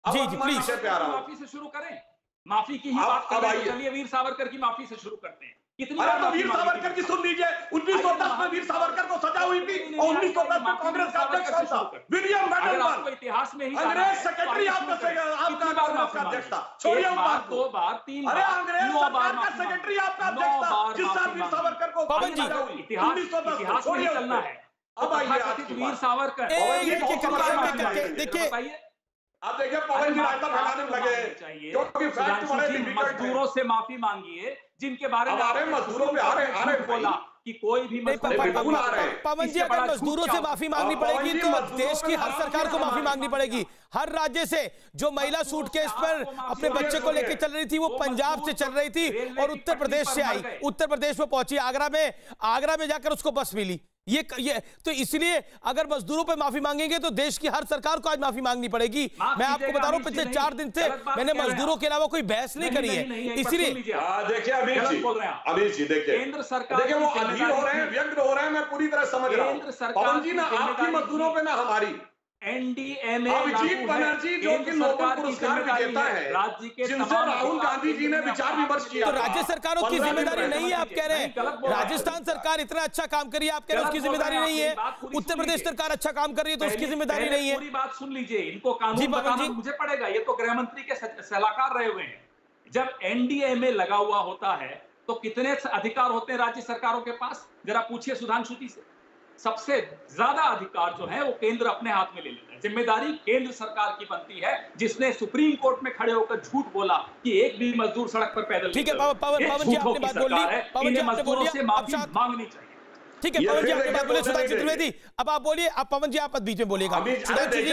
S1: जी प्लीज,
S8: विषय पे आ रहा हूं।
S9: माफी से शुरू करें, माफी की ही बात कर रहे हैं। चलिए वीर सावरकर की माफी से शुरू करते हैं। कितनी बार
S8: तो वीर सावरकर की सुन लीजिए। 1910 में वीर सावरकर को सजा हुई थी और 1910 में कांग्रेस का अध्यक्ष कौन था? विलियम बेटलमैन।
S9: इतिहास में ही
S8: अंग्रेज सेक्रेटरी आपका अध्यक्ष था। छोड़िए बात को। अरे अंग्रेज सरकार का सेक्रेटरी आपका अध्यक्ष था जिस साल वीर सावरकर को
S1: पवन जी
S9: 1910 में चलना है।
S8: अब आइए
S9: वीर सावरकर,
S1: देखिए
S8: आप देखिए पवन जी रायता फैलाने में लगे, क्योंकि फैक्ट बड़े
S9: मजदूरों से माफी मांगिए जिनके बारे में
S8: हमारे मजदूरों पे आ रहे
S9: बोला कि कोई भी
S1: पवन जी अगर मजदूरों से माफी मांगनी पड़ेगी तो देश की हर सरकार को माफी मांगनी पड़ेगी। हर राज्य से जो महिला सूटकेस पर अपने बच्चे को लेकर चल रही थी वो पंजाब से चल रही थी और उत्तर प्रदेश से आई, उत्तर प्रदेश में पहुंची, आगरा में जाकर उसको बस मिली। ये तो इसलिए अगर मजदूरों पे माफी मांगेंगे तो देश की हर सरकार को आज माफी मांगनी पड़ेगी। मैं आपको बता रहा हूं पिछले 4 दिन से मैंने मजदूरों के अलावा कोई बहस नहीं करी है। इसलिए
S8: देखिए अमीर जी देखिए
S9: केंद्र सरकार,
S8: देखिए वो अधीर हो रहे हैं, व्यंग्य हो रहे हैं, मैं पूरी तरह समझ रहा हूं। पवन जी ना आपकी मजदूरों पे ना हमारी।
S9: एनडीएमए
S8: अभिजीत बनर्जी जो कि नोबेल पुरस्कार विजेता है, जिनसे राहुल गांधी जी ने विचार विमर्श किया,
S1: तो राज्य सरकारों की जिम्मेदारी नहीं है आप कह रहे हैं? राजस्थान सरकार इतना अच्छा काम करी है, आप कह रहे हैं उसकी जिम्मेदारी नहीं है? उत्तर प्रदेश सरकार अच्छा काम कर रही है तो उसकी जिम्मेदारी नहीं है?
S9: पूरी बात सुन लीजिए, इनको कानून बताना मुझे पड़ेगा, ये तो गृह मंत्री के सलाहकार रहे हुए हैं। जब एनडीएमए लगा हुआ होता है तो कितने अधिकार होते हैं राज्य सरकारों के पास? जरा पूछिए सुधांशु जी से। सबसे ज्यादा अधिकार जो है वो केंद्र अपने हाथ में ले लेता है। जिम्मेदारी केंद्र सरकार की बनती है, जिसने सुप्रीम कोर्ट में खड़े होकर झूठ बोला कि एक भी मजदूर सड़क पर पैदल
S1: ठीक है। पवन जी आपने बात बोल ली, पवन जी आपने बोल
S9: से माफी मांगनी चाहिए।
S1: ठीक है पवन जी आपने बात बोली। सुधांशु त्रिवेदी अब आप बोलिए। अब पवन जी आप बीच में बोलिएगा।
S8: सुधांशु जी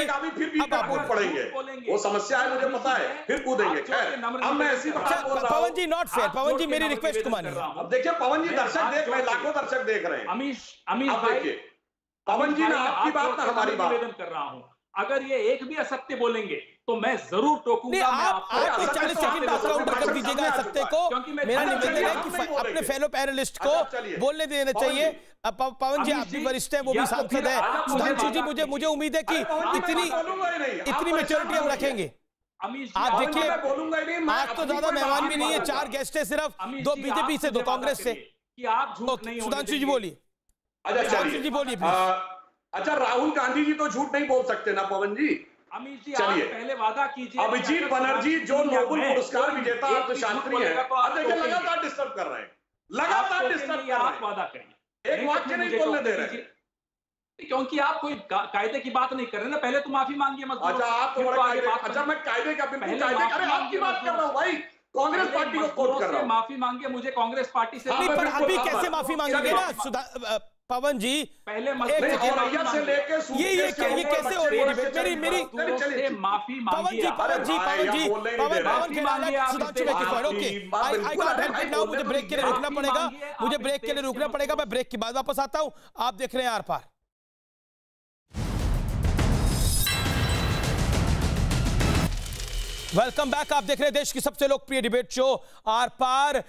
S8: अब आप पढ़ेंगे, वो समस्या है मुझे पता है, फिर कूदेंगे। खैर अब मैं ऐसी बात बोल रहा हूं।
S1: पवन जी नॉट फेयर, पवन जी मेरी रिक्वेस्ट को मानिए।
S8: अब देखिए पवन जी दर्शक देख रहे हैं, लाखों दर्शक देख रहे हैं।
S9: अमीश
S8: देखिए पवन जी ना आपकी बात ना हमारी बात।
S9: निवेदन कर रहा हूं, अगर ये एक भी असत्य बोलेंगे तो मैं जरूर टोकूंगा।
S1: आप 40 सेकंड आप काउंटर कर दीजिएगा सत्य को। मेरा निवेदन है कि अपने फेलो पैनलिस्ट को बोलने देना चाहिए। अब पवन जी आप भी वरिष्ठ हैं, वो भी सांसद है। सुधांशु जी मुझे उम्मीद है कि इतनी मैच्योरिटी हम रखेंगे। आप देखिए आज तो ज्यादा मेहमान भी नहीं है, 4 गेस्ट है सिर्फ, 2 बीजेपी से 2 कांग्रेस से। सुधांशु जी बोलिए।
S8: अच्छा चलिए बोलिए। अच्छा राहुल गांधी जी तो झूठ नहीं बोल सकते ना पवन जी?
S9: अमित जी चलिए पहले वादा कीजिए।
S8: अभिजीत बनर्जी जो नोबेल पुरस्कार विजेता अर्थशास्त्री है, देखिए लगातार डिस्टर्ब कर रहे हैं, लगातार डिस्टर्ब कर रहे हैं।
S9: वादा करिए,
S8: एक वाक्य नहीं बोलने दे रहे,
S9: क्योंकि आप कोई कायदे की बात नहीं कर रहे ना। पहले तो माफी मांगिए मजदूरों।
S8: अच्छा आप तो बड़ा अच्छा मैं कायदे का बिल्कुल कायदे कर आपकी बात कर रहा हूँ भाई। कांग्रेस पार्टी को कोट कर रहा हूं।
S9: माफी मांगिए मुझे कांग्रेस पार्टी से।
S1: पर अभी कैसे माफी मांगेंगे ना पवन जी?
S9: पहले
S1: ये कैसे हो रही है? मेरी
S9: माफी
S1: पवन जी मुझे ब्रेक के लिए रुकना पड़ेगा, मैं ब्रेक के बाद वापस आता हूं। आप देख रहे हैं आर पार। Welcome back. आप देख रहे हैं देश की सबसे लोकप्रिय डिबेट शो आर पार।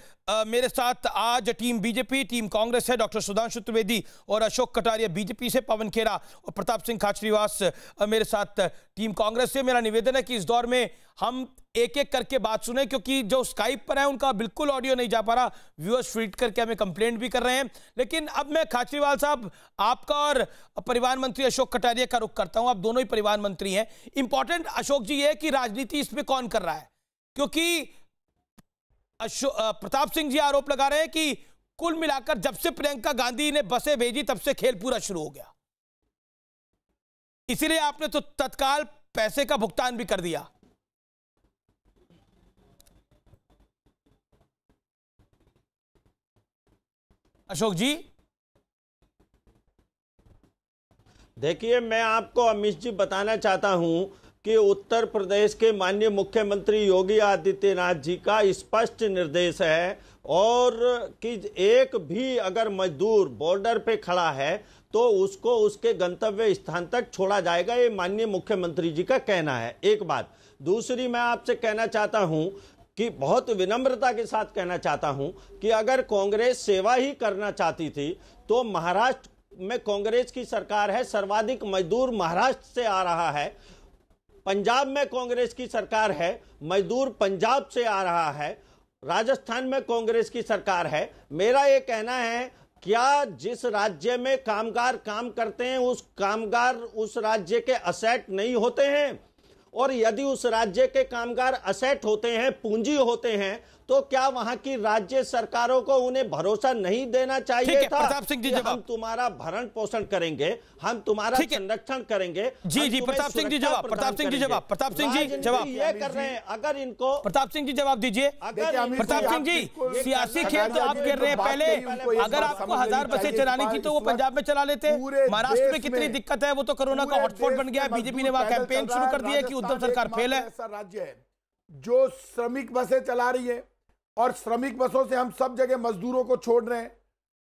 S1: मेरे साथ आज टीम बीजेपी, टीम कांग्रेस है, डॉक्टर सुधांशु त्रिवेदी और अशोक कटारिया बीजेपी से, पवन खेड़ा और प्रताप सिंह खाचरीवास मेरे साथ टीम कांग्रेस से। मेरा निवेदन है कि इस दौर में हम एक एक करके बात सुने, क्योंकि जो स्काइप पर है उनका बिल्कुल ऑडियो नहीं जा पा रहा, व्यूअर्स ट्वीट करके हमें कंप्लेंट भी कर रहे हैं। लेकिन अब मैं खाचरीवाल साहब, आपका और परिवहन मंत्री अशोक कटारिया का रुख करता हूं। आप दोनों ही परिवहन मंत्री हैं। इंपॉर्टेंट अशोक जी ये है कि राजनीति इसमें कौन कर रहा है, क्योंकि प्रताप सिंह जी आरोप लगा रहे हैं कि कुल मिलाकर जब से प्रियंका गांधी ने बसें भेजी तब से खेल पूरा शुरू हो गया, इसीलिए आपने तो तत्काल पैसे का भुगतान भी कर दिया। अशोक जी
S6: देखिए, मैं आपको अमित जी बताना चाहता हूं कि उत्तर प्रदेश के माननीय मुख्यमंत्री योगी आदित्यनाथ जी का स्पष्ट निर्देश है और कि एक भी अगर मजदूर बॉर्डर पे खड़ा है तो उसको उसके गंतव्य स्थान तक छोड़ा जाएगा। ये माननीय मुख्यमंत्री जी का कहना है। एक बात। दूसरी, मैं आपसे कहना चाहता हूं कि बहुत विनम्रता के साथ कहना चाहता हूं कि अगर कांग्रेस सेवा ही करना चाहती थी तो महाराष्ट्र में कांग्रेस की सरकार है, सर्वाधिक मजदूर महाराष्ट्र से आ रहा है। पंजाब में कांग्रेस की सरकार है, मजदूर पंजाब से आ रहा है। राजस्थान में कांग्रेस की सरकार है। मेरा ये कहना है, क्या जिस राज्य में कामगार काम करते हैं उस कामगार उस राज्य के असेट नहीं होते हैं? और यदि उस राज्य के कामगार असेट होते हैं, पूंजी होते हैं, तो क्या वहां की राज्य सरकारों को उन्हें भरोसा नहीं देना चाहिए था?
S1: प्रताप सिंह जी जवाब।
S6: हम तुम्हारा भरण पोषण करेंगे, हम तुम्हारा संरक्षण करेंगे।
S1: जी प्रताप सिंह जी जवाब। प्रताप सिंह जी जवाब। प्रताप सिंह जी जवाब।
S6: ये कर रहे हैं, अगर इनको
S1: प्रताप सिंह जी जवाब दीजिए। प्रताप सिंह जी, सियासी खेल तो आप कर रहे हैं। पहले अगर आपको 1000 बसें चलानी थी तो वो पंजाब में चला लेते। महाराष्ट्र में कितनी दिक्कत है, वो तो कोरोना का हॉटस्पॉट बन गया है। बीजेपी ने वहां कैंपेन शुरू कर दिया है कि उद्धव सरकार फेल है।
S7: ऐसा राज्य है जो श्रमिक बसें चला रही है और श्रमिक बसों से हम सब जगह मजदूरों को छोड़ रहे हैं।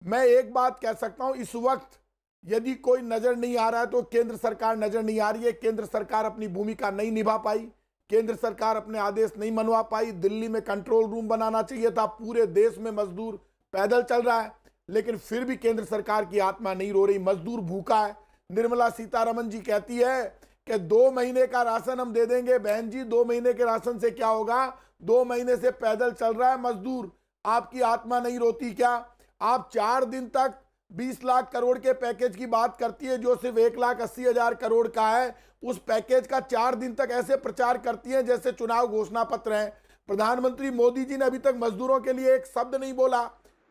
S7: मैं एक बात कह सकता हूं, इस वक्त यदि कोई नजर नहीं आ रहा है तो केंद्र सरकार नजर नहीं आ रही है। केंद्र सरकार अपनी भूमिका नहीं निभा पाई, केंद्र सरकार अपने आदेश नहीं मनवा पाई। दिल्ली में कंट्रोल रूम बनाना चाहिए था। पूरे देश में मजदूर पैदल चल रहा है, लेकिन फिर भी केंद्र सरकार की आत्मा नहीं रो रही। मजदूर भूखा है। निर्मला सीतारमण जी कहती है कि 2 महीने का राशन हम दे देंगे। बहन जी, 2 महीने के राशन से क्या होगा? 2 महीने से पैदल चल रहा है मजदूर। आपकी आत्मा नहीं रोती क्या? आप 4 दिन तक 20 लाख करोड़ के पैकेज की बात करती है जो सिर्फ 1,80,000 करोड़ का है। उस पैकेज का 4 दिन तक ऐसे प्रचार करती है जैसे चुनाव घोषणा पत्र है। प्रधानमंत्री मोदी जी ने अभी तक मजदूरों के लिए एक शब्द नहीं बोला।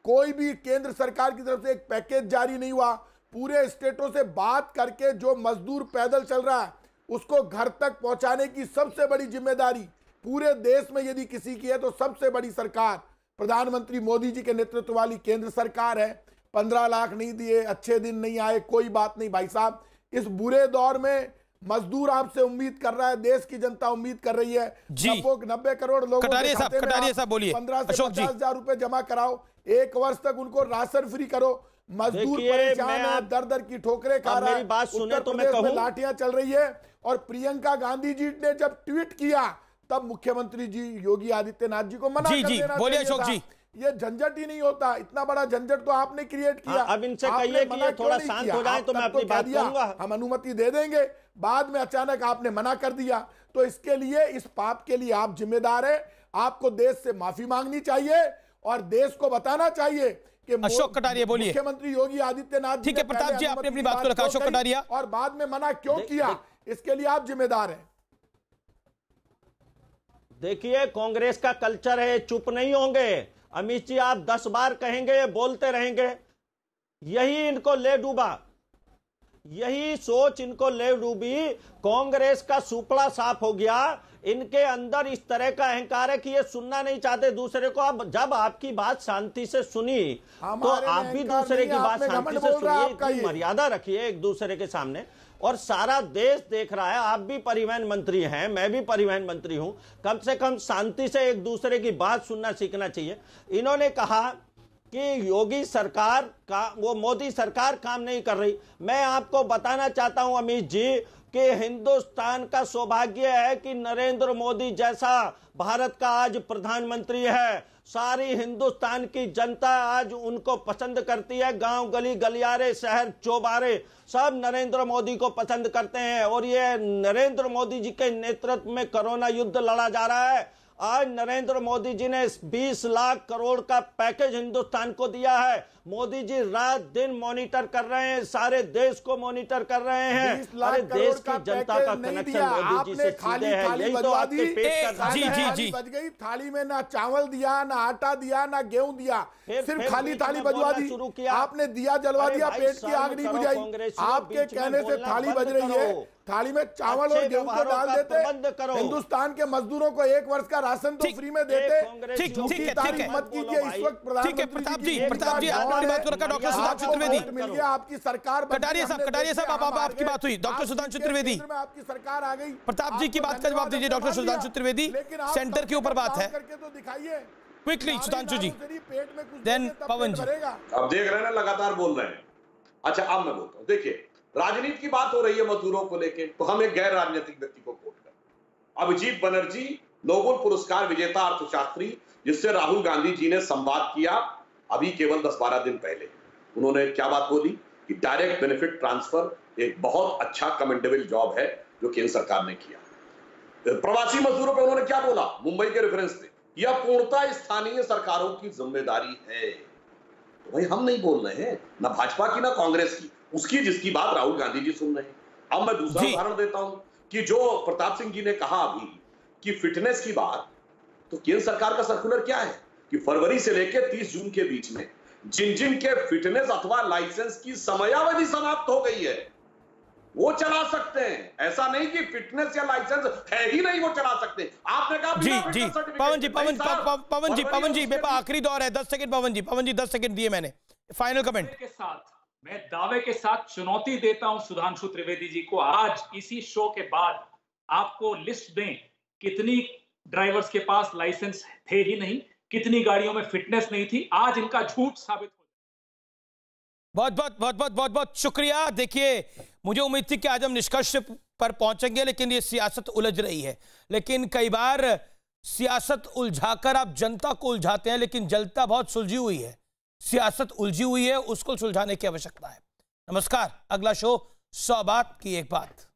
S7: कोई भी केंद्र सरकार की तरफ से एक पैकेज जारी नहीं हुआ। पूरे स्टेटों से बात करके जो मजदूर पैदल चल रहा है उसको घर तक पहुंचाने की सबसे बड़ी जिम्मेदारी पूरे देश में यदि किसी की है तो सबसे बड़ी सरकार प्रधानमंत्री मोदी जी के नेतृत्व वाली केंद्र सरकार है। 15 लाख नहीं दिए, अच्छे दिन नहीं आए, कोई बात नहीं भाई साहब। इस बुरे दौर में मजदूर आपसे उम्मीद कर रहा है, देश की जनता उम्मीद कर रही है। 90 करोड़ लोगों के खाते में 15 से 50 हजार रुपए जमा कराओ। 1 वर्ष तक उनको राशन फ्री करो। मजदूर परेशान है, दर दर की ठोकरें खा रहा है।
S6: बात सुने तो मैं
S7: कहूं, लाठियां चल रही है। और प्रियंका गांधी जी ने जब ट्वीट किया तब मुख्यमंत्री जी योगी आदित्यनाथ जी को मना कर देना
S1: बोलिए अशोक जी।
S7: ये झंझट ही नहीं होता। इतना बड़ा झंझट तो आपने क्रिएट किया।
S6: अब इनसे कहिए कि ये थोड़ा शांत हो जाए तो मैं अपनी बात कहूंगा।
S7: हम अनुमति दे देंगे, बाद में अचानक आपने मना कर दिया। तो इसके लिए, इस पाप के लिए आप जिम्मेदार हैं। आपको देश से माफी मांगनी चाहिए और देश को बताना चाहिए कि
S1: अशोक कटारिया बोलिए।
S7: मुख्यमंत्री योगी आदित्यनाथ जी,
S1: ठीक है प्रताप जी, आपने अपनी बात को रखा। अशोक कटारिया,
S7: और बाद में मना क्यों किया, इसके लिए आप जिम्मेदार हैं।
S6: देखिए, कांग्रेस का कल्चर है, चुप नहीं होंगे। अमित जी, आप 10 बार कहेंगे, बोलते रहेंगे। यही इनको ले डूबा, यही सोच इनको ले डूबी। कांग्रेस का सुपड़ा साफ हो गया। इनके अंदर इस तरह का अहंकार है कि ये सुनना नहीं चाहते दूसरे को। अब जब आपकी बात शांति से सुनी तो आप भी दूसरे की बात शांति से सुनिए। इतनी मर्यादा रखिए एक दूसरे के सामने। और सारा देश देख रहा है, आप भी परिवहन मंत्री हैं, मैं भी परिवहन मंत्री हूं। कम से कम शांति से एक दूसरे की बात सुनना सीखना चाहिए। इन्होंने कहा कि योगी सरकार का, वो मोदी सरकार काम नहीं कर रही। मैं आपको बताना चाहता हूं अमित जी कि हिंदुस्तान का सौभाग्य है कि नरेंद्र मोदी जैसा भारत का आज प्रधानमंत्री है। सारी हिंदुस्तान की जनता आज उनको पसंद करती है। गांव गली गलियारे शहर चौबारे सब नरेंद्र मोदी को पसंद करते हैं और ये नरेंद्र मोदी जी के नेतृत्व में कोरोना युद्ध लड़ा जा रहा है। आज नरेंद्र मोदी जी ने 20 लाख करोड़ का पैकेज हिंदुस्तान को दिया है। मोदी जी रात दिन मॉनिटर कर रहे हैं, सारे देश को मॉनिटर कर रहे हैं। अरे देश की जनता का कनेक्शन मोदी जी से सीधे है। यही तो आपके पेट का
S7: जी बच गई। थाली में ना चावल दिया, ना आटा दिया, ना गेहूं दिया, सिर्फ खाली थाली बजवा दी। आपने दिया जलवा दिया, पेट की आग नहीं बुझाई। आपके कहने से थाली बज रही है, थाली में चावल और गेहूं को डाल देते। हिंदुस्तान के मजदूरों को 1 वर्ष का राशन तो फ्री में देते। मत कीजिए इस वक्त प्रधानमंत्री
S1: प्रताप जी आपकी बात को रखा। डॉक्टर सुधांशु त्रिवेदी
S7: मिल गया, आपकी सरकार।
S1: कटारिया साहब आपकी बात हुई। डॉक्टर सुधांशु त्रिवेदी,
S7: आपकी सरकार आ गई।
S1: प्रताप जी की बात का जवाब दीजिए। डॉक्टर सुधांशु त्रिवेदी, सेंटर के ऊपर बात है,
S7: करके तो दिखाइए
S1: क्विकली सुधांशु जी,
S7: पेट में कुछ
S1: देन पवन जी।
S8: अब देख रहे हैं ना, लगातार बोल रहे हैं। अच्छा अब मैं बोलता हूं, देखिए राजनीति की बात हो रही है मजदूरों को लेके, तो हम एक गैर राजनीतिक व्यक्ति को कोट करें। अभिजीत बनर्जी नोबेल पुरस्कार विजेता अर्थशास्त्री, जिससे राहुल गांधी जी ने संवाद किया अभी केवल 10-12 दिन पहले, उन्होंने क्या बात बोली कि डायरेक्ट बेनिफिट ट्रांसफर एक बहुत अच्छा कमेंडेबल जॉब है जो केंद्र सरकार ने किया। प्रवासी मजदूरों पे उन्होंने क्या बोला, मुंबई के रेफरेंस पे, यह पूर्णतः स्थानीय सरकारों की जिम्मेदारी है। तो भाई हम नहीं बोल रहे हैं, ना भाजपा की ना कांग्रेस की, उसकी जिसकी बात राहुल गांधी जी सुन रहे हैं। अब मैं दूसरा उदाहरण देता हूं कि जो प्रताप सिंह जी ने कहा अभी कि फिटनेस की बात, तो केंद्र सरकार का सर्कुलर क्या है कि फरवरी से लेकर 30 जून के बीच में जिन के फिटनेस अथवा लाइसेंस की समयावधि समाप्त हो गई है वो चला सकते हैं। ऐसा नहीं कि फिटनेस या लाइसेंस है ही नहीं वो चला सकते। आपने कहा
S1: जी पवन जी मेरे पास आखिरी दौर है, 10 सेकंड। पवन जी 10 सेकंड दिए मैंने, फाइनल कमेंट
S9: के साथ मैं दावे के साथ चुनौती देता हूं सुधांशु त्रिवेदी जी को, आज इसी शो के बाद आपको लिस्ट दें कितनी ड्राइवर्स के पास लाइसेंस थे ही नहीं, कितनी गाड़ियों में फिटनेस नहीं थी। आज इनका झूठ साबित हो
S1: जाए। बहुत शुक्रिया। देखिए मुझे उम्मीद थी कि आज हम निष्कर्ष पर पहुंचेंगे, लेकिन ये सियासत उलझ रही है। लेकिन कई बार सियासत उलझाकर आप जनता को उलझाते हैं, लेकिन जनता बहुत सुलझी हुई है, सियासत उलझी हुई है, उसको सुलझाने की आवश्यकता है। नमस्कार, अगला शो 100 बात की एक बात।